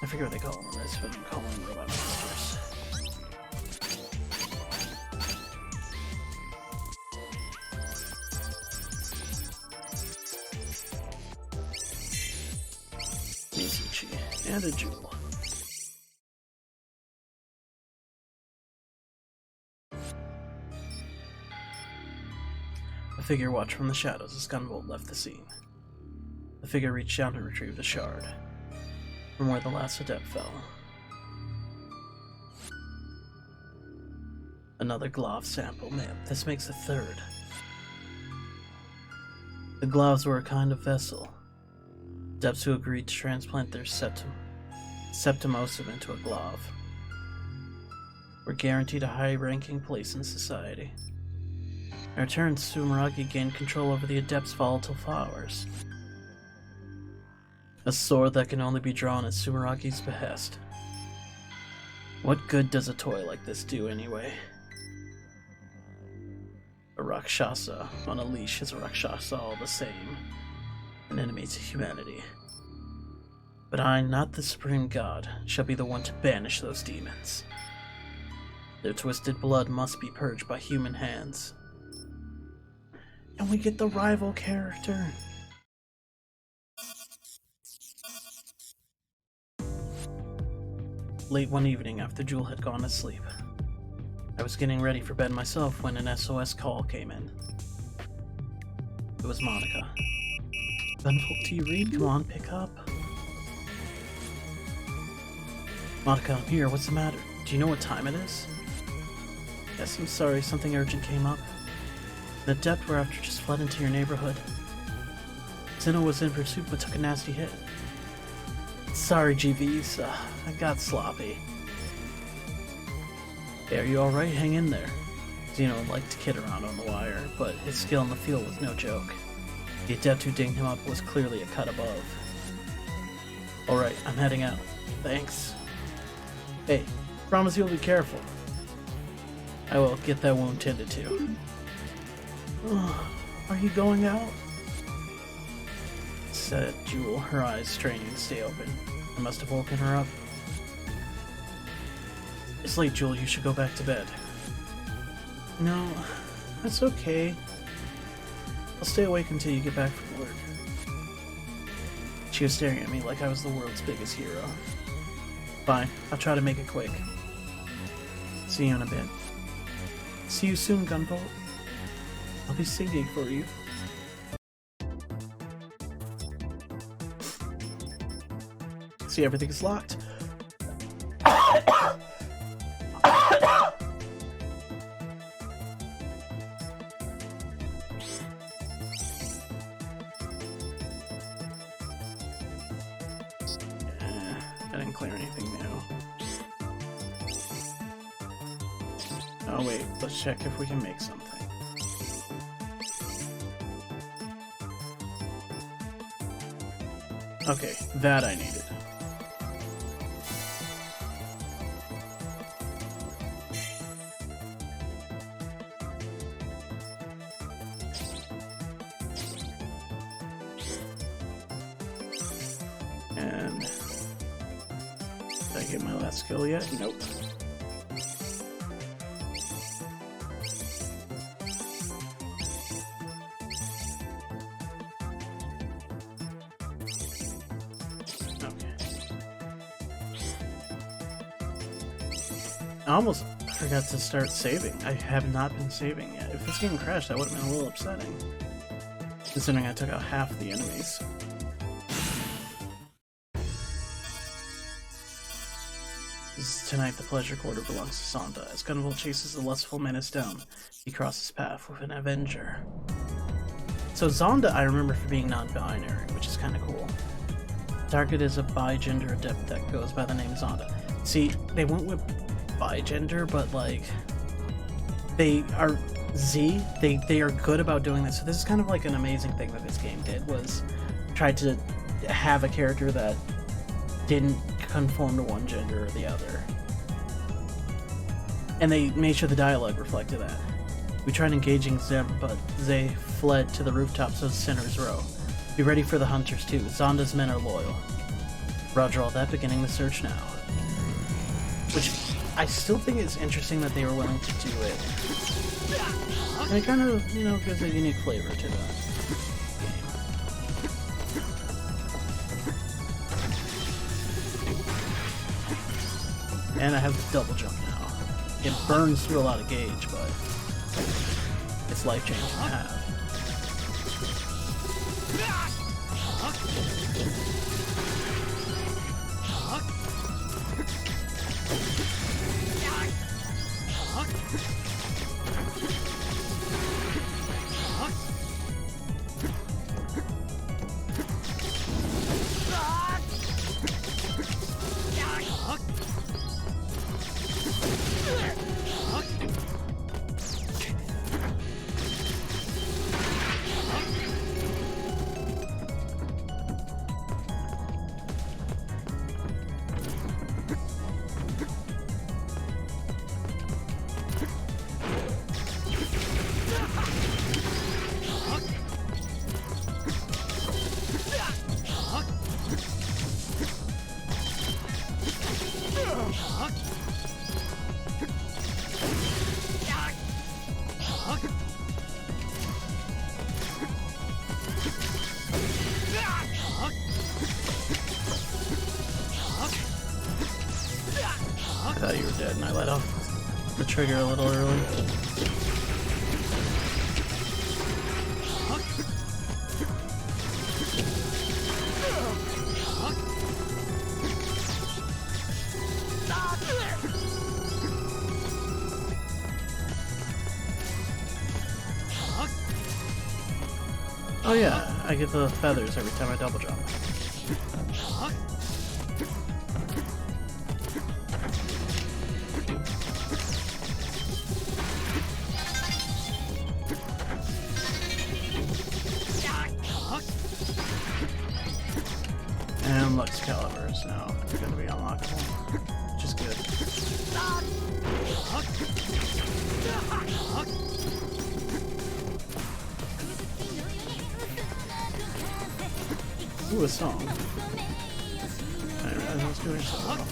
I forget what they call them in this, but I'm calling them robot masters. Mizuchi and a jewel. A figure watched from the shadows as Gunvolt left the scene. The figure reached down to retrieve the shard from where the last adept fell. Another glove sample. Man, this makes a third. The gloves were a kind of vessel. Adepts who agreed to transplant their septimosum into a glove were guaranteed a high-ranking place in society. In return, Sumeragi gained control over the adept's volatile flowers. A sword that can only be drawn at Sumeragi's behest. What good does a toy like this do anyway? A Rakshasa on a leash is a Rakshasa all the same, an enemy to humanity. But I, not the Supreme God, shall be the one to banish those demons. Their twisted blood must be purged by human hands. And we get the rival character. Late one evening after Jewel had gone to sleep, I was getting ready for bed myself when an SOS call came in. It was Monica. Gunvolt, do you read? Come on, pick up. Monica, I'm here. What's the matter? Do you know what time it is? Yes, I'm sorry. Something urgent came up. The adept we're after just fled into your neighborhood. Zeno was in pursuit but took a nasty hit. Sorry, GVs. I got sloppy. Hey, are you alright? Hang in there. Zeno liked to kid around on the wire, but his skill in the field was no joke. The adept who dinged him up was clearly a cut above. Alright, I'm heading out. Thanks. Hey, promise you'll be careful. I will get that wound tended to. Are you going out? Said Jewel, her eyes straining to stay open. I must have woken her up. It's late, Jewel. You should go back to bed. No, that's okay. I'll stay awake until you get back from work. She was staring at me like I was the world's biggest hero. Fine, I'll try to make it quick. See you in a bit. See you soon, Gunvolt. I'll be singing for you. See, everything is locked. I didn't clear anything new. Oh wait, let's check if we can make something. Okay, that I needed. And did I get my last skill yet? Nope. I almost forgot to start saving. I have not been saving yet. If this game crashed, that would have been a little upsetting. Considering I took out half the enemies. Tonight the pleasure quarter belongs to Zonda. As Gunvolt chases the lustful menace down, he crosses path with an Avenger. So Zonda I remember for being non-binary, which is kind of cool. Target is a bi-gender adept that goes by the name Zonda. See, they went with bi-gender, but like they are they are good about doing this. So this is kind of like an amazing thing that this game did, was try to have a character that didn't conform to one gender or the other. And they made sure the dialogue reflected that. We tried engaging them, but they fled to the rooftops of Sinner's Row. Be ready for the hunters too. Zonda's men are loyal. Roger all that, beginning the search now. Which, I still think it's interesting that they were willing to do it. And it kind of, you know, gives a unique flavor to that. And I have the double jump now. It burns through a lot of gauge, but it's life-changing to have. I thought you were dead and I let off the trigger a little early. Oh yeah, I get the feathers every time I double jump. And Lux Caliber is now going to be unlockable, which is good. Ooh, a song. I didn't realize I was doing so well.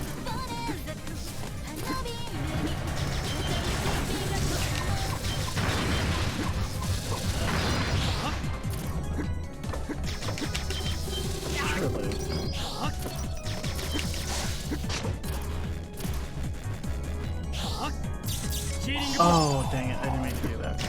Oh, dang it, I didn't mean to do that.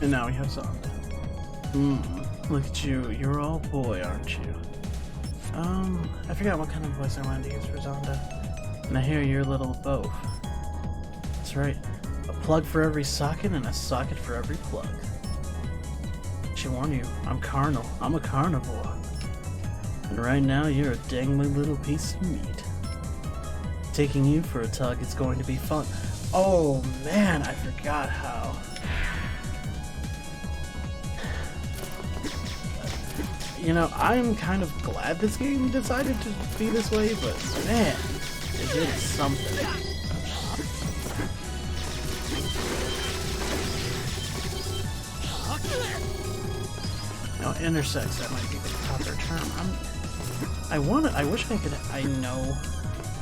And now we have Zonda. Look at you. You're all boy, aren't you? I forgot what kind of voice I wanted to use for Zonda. And I hear you're a little both. That's right. A plug for every socket and a socket for every plug. you, warn you. I'm carnal. I'm a carnivore. And right now, you're a dangling little piece of meat. Taking you for a tug is going to be fun. Oh man, I forgot how. You know, I'm kind of glad this game decided to be this way, but man, it did something. No, intersects, that might be the proper term. I wish I know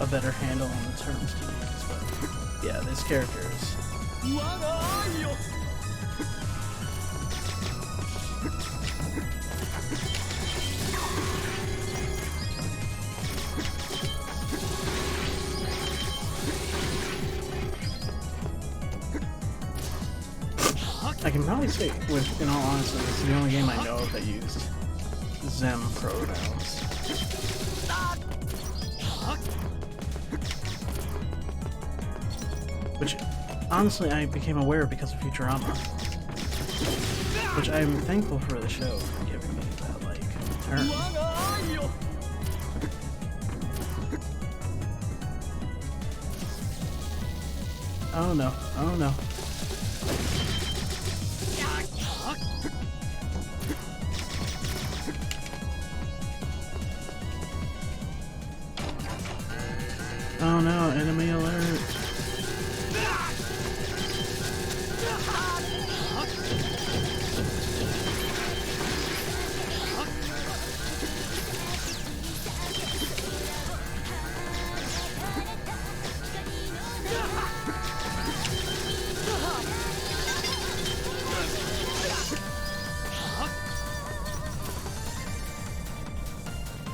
a better handle on the terms to use, but yeah, this character is... I can probably say, in all honesty, this is the only game I know of that used Zem pronouns. Which, honestly, I became aware because of Futurama. Which I'm thankful for the show for giving me that, like, term. Oh no, oh no. Oh no, enemy alert.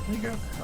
There you go. Oh.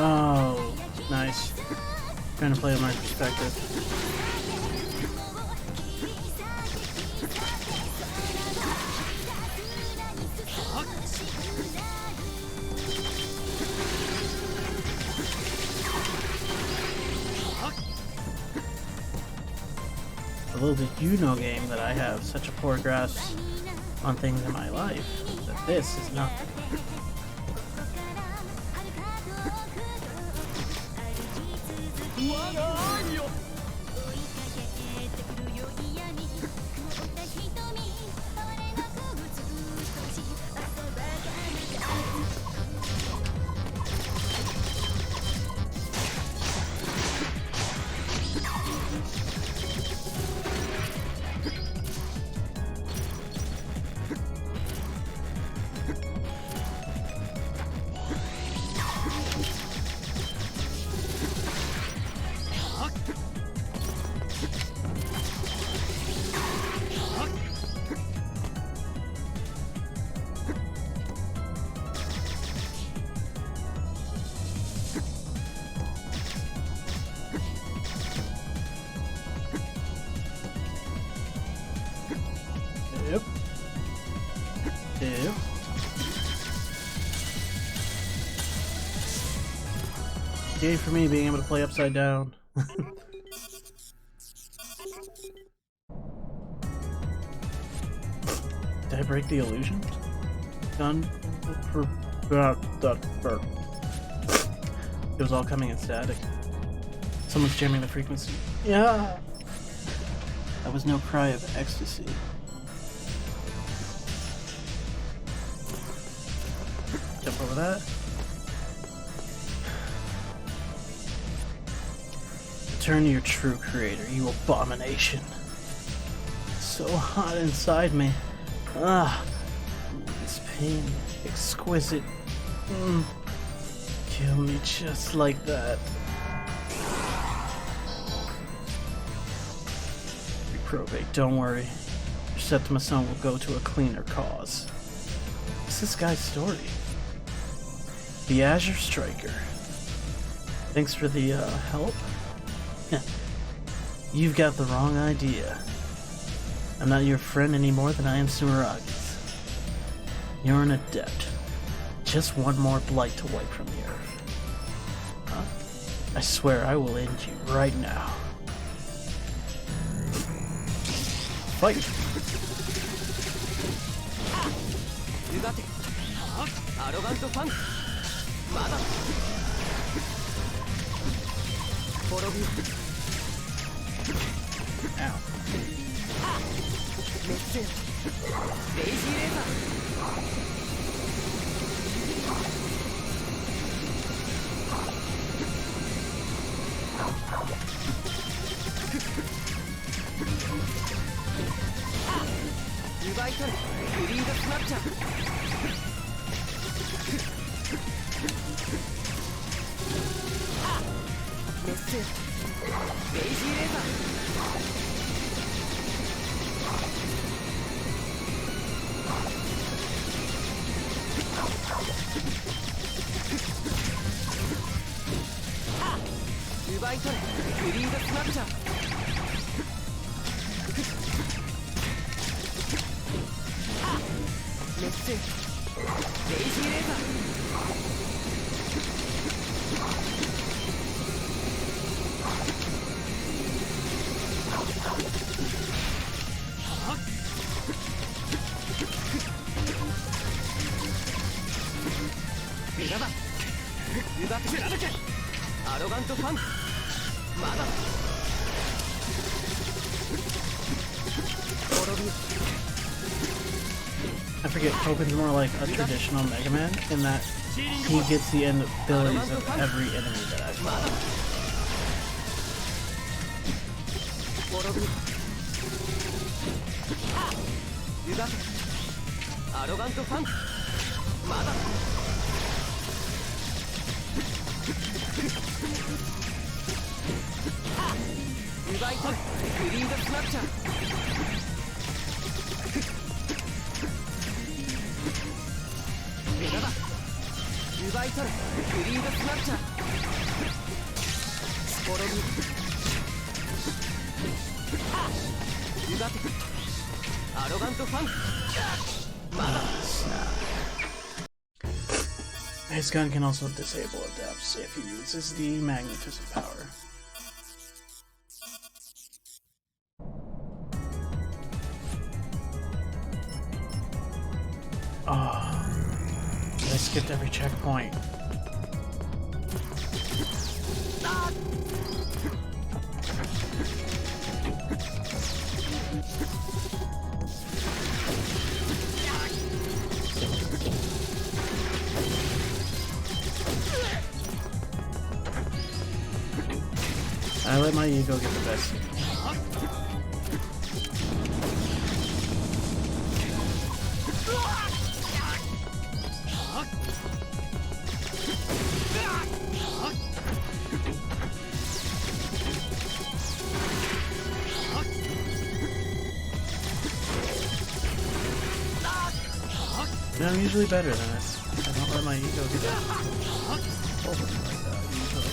Oh, nice. Trying to play with my perspective. Little did you know, game, that I have such a poor grasp on things in my life that this is nothing. Yep. Yep. Yay for me being able to play upside down. Did I break the illusion? Gun? It was all coming in static. Someone's jamming the frequency. Yeah! That was no cry of ecstasy. Jump over that. Return to your true creator, you abomination. so hot inside me. Ah, this pain, exquisite. Kill me just like that. Reprobate, don't worry. Your Septimus son will go to a cleaner cause. What's this guy's story? The Azure Striker. Thanks for the help. You've got the wrong idea. I'm not your friend any more than I am Sumeraga's. You're an adept. Just one more blight to wipe from the earth. Huh? I swear I will end you right now. Fight! Ow. I forget, Token's more like a traditional Mega Man in that he gets the abilities of every enemy that I've fought. His gun can also disable adepts if he uses the magnetism power. Oh, I skipped every checkpoint. I let my ego get the best of me. Yeah, I'm usually better than this. I don't let my ego get over me like that usually.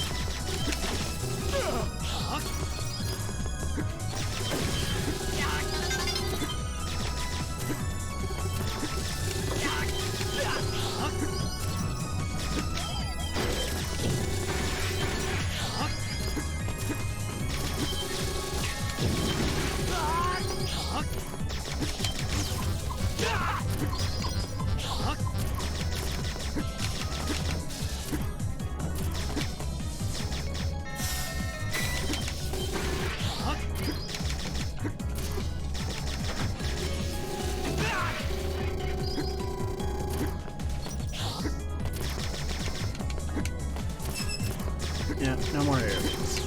Yeah, no more arrogance.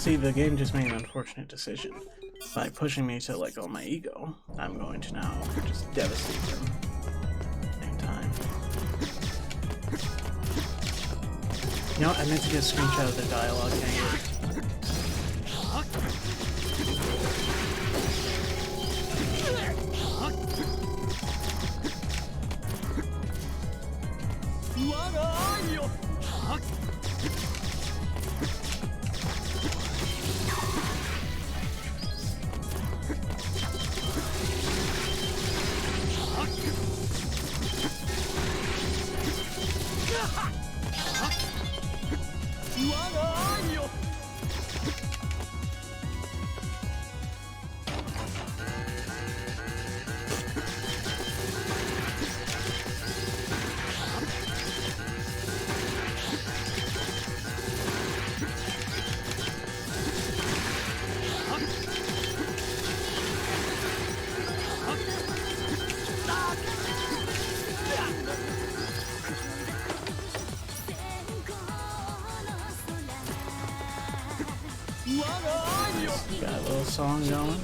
See, the game just made an unfortunate decision. By pushing me to let go of my ego, I'm going to now just devastate them at the same time. You know what? I meant to get a screenshot of the dialogue, dang it. Got a little song going.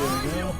There we go.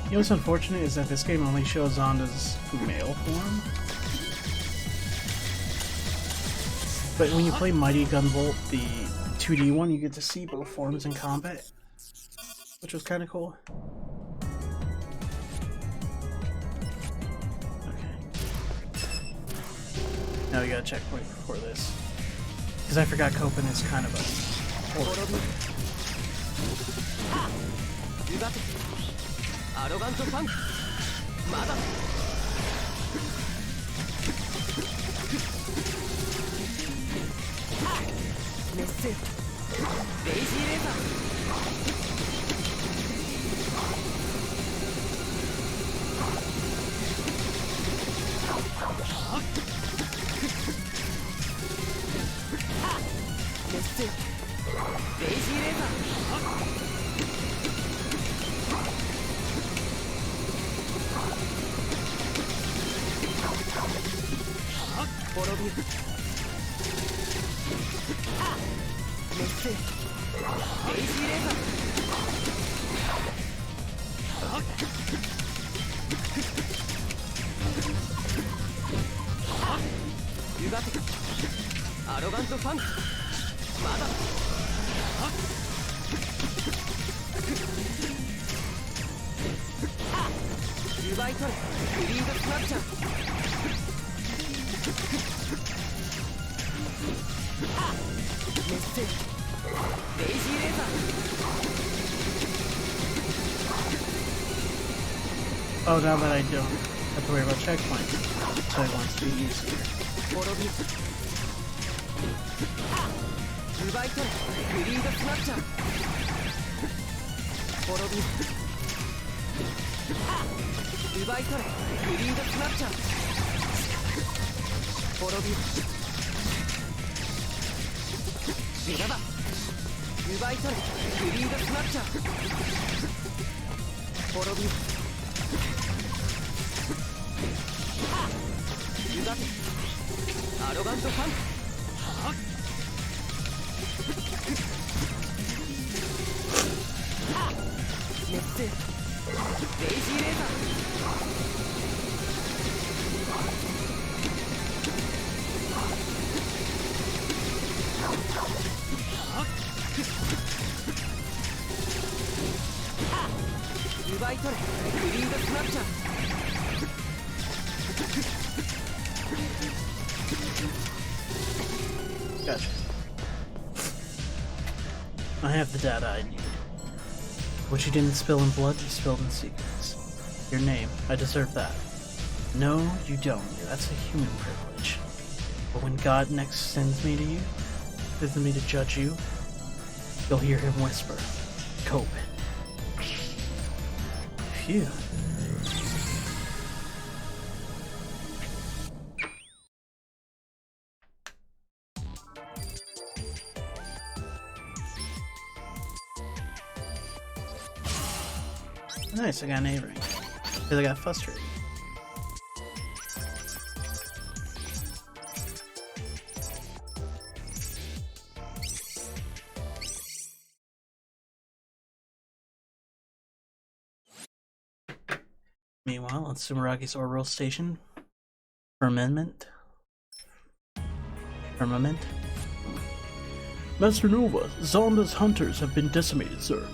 You know what's unfortunate is that this game only shows Zonda's male form. But when you play Mighty Gunvolt, the 2D one, you get to see both forms in combat, which was kind of cool. Okay. Now we got a checkpoint before this. Because I forgot Copen is kind of a horror. アロガントパンクまだ熱せよデイジーレーザー熱せよデイジーレーザー熱レイジーレーザーゆがてアロガントファンクまだ奪い取れグリーンドスナッチャー熱線レイジーレーザー Oh, now that I don't have to worry about checkpoints, so I want to be easier. 滅び奪い取れグリーンドスナッチャー滅び奪い取れグリーンドスナッチャー滅び逃がば奪い取れグリーンドスナッチャー滅びゆがてアロガントファンク熱線レイジーレーザー奪い取れグリーンドスナッチャー Gotcha. I have the data I need. What you didn't spill in blood, you spilled in secrets. Your name, I deserve that. No, you don't. That's a human privilege. But when God next sends me to you, sends me to judge you, you'll hear him whisper, Cope. Phew. Nice, I got an A-ring. Because I got frustrated. Meanwhile, on Sumeragi's orbital station, Firmament. Master Nova, Zonda's hunters have been decimated, sir.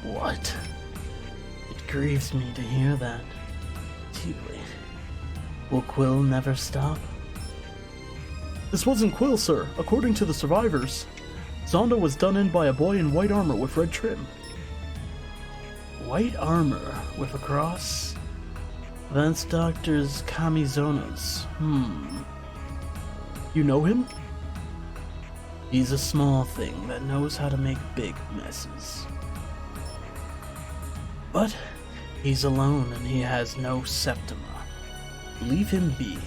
What? It grieves me to hear that. Deeply. Will Quill never stop? This wasn't Quill, sir. According to the survivors, Zonda was done in by a boy in white armor with red trim. White armor with a cross? That's Doctor's Kamizona's. You know him? He's a small thing that knows how to make big messes. But he's alone and he has no Septima. Leave him be.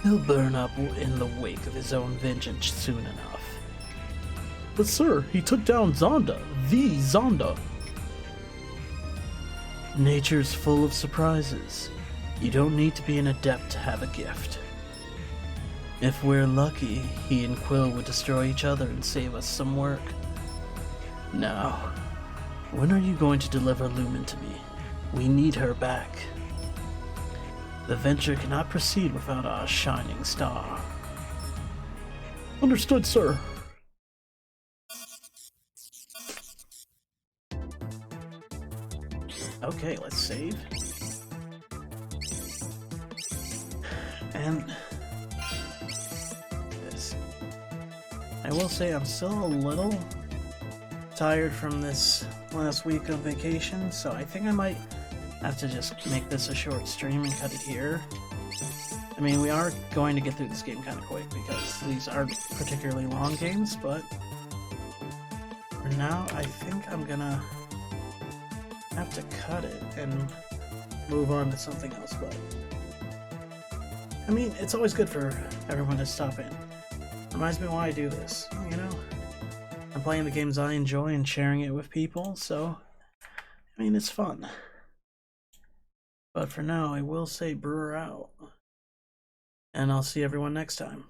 He'll burn up in the wake of his own vengeance soon enough. But sir, he took down Zonda, the Zonda. Nature's full of surprises. You don't need to be an adept to have a gift. If we're lucky, he and Quill would destroy each other and save us some work. Now, when are you going to deliver Lumen to me? We need her back. The venture cannot proceed without our shining star. Understood, sir. Okay, let's save. And this. I will say I'm still a little tired from this last week of vacation, so I think I might have to just make this a short stream and cut it here. I mean, we are going to get through this game kind of quick because these aren't particularly long games, but for now I think I'm gonna have to cut it and move on to something else. But I mean, it's always good for everyone to stop in. Reminds me why I do this, you know? I'm playing the games I enjoy and sharing it with people, so I mean, it's fun. But for now, I will say Brewer out. And I'll see everyone next time.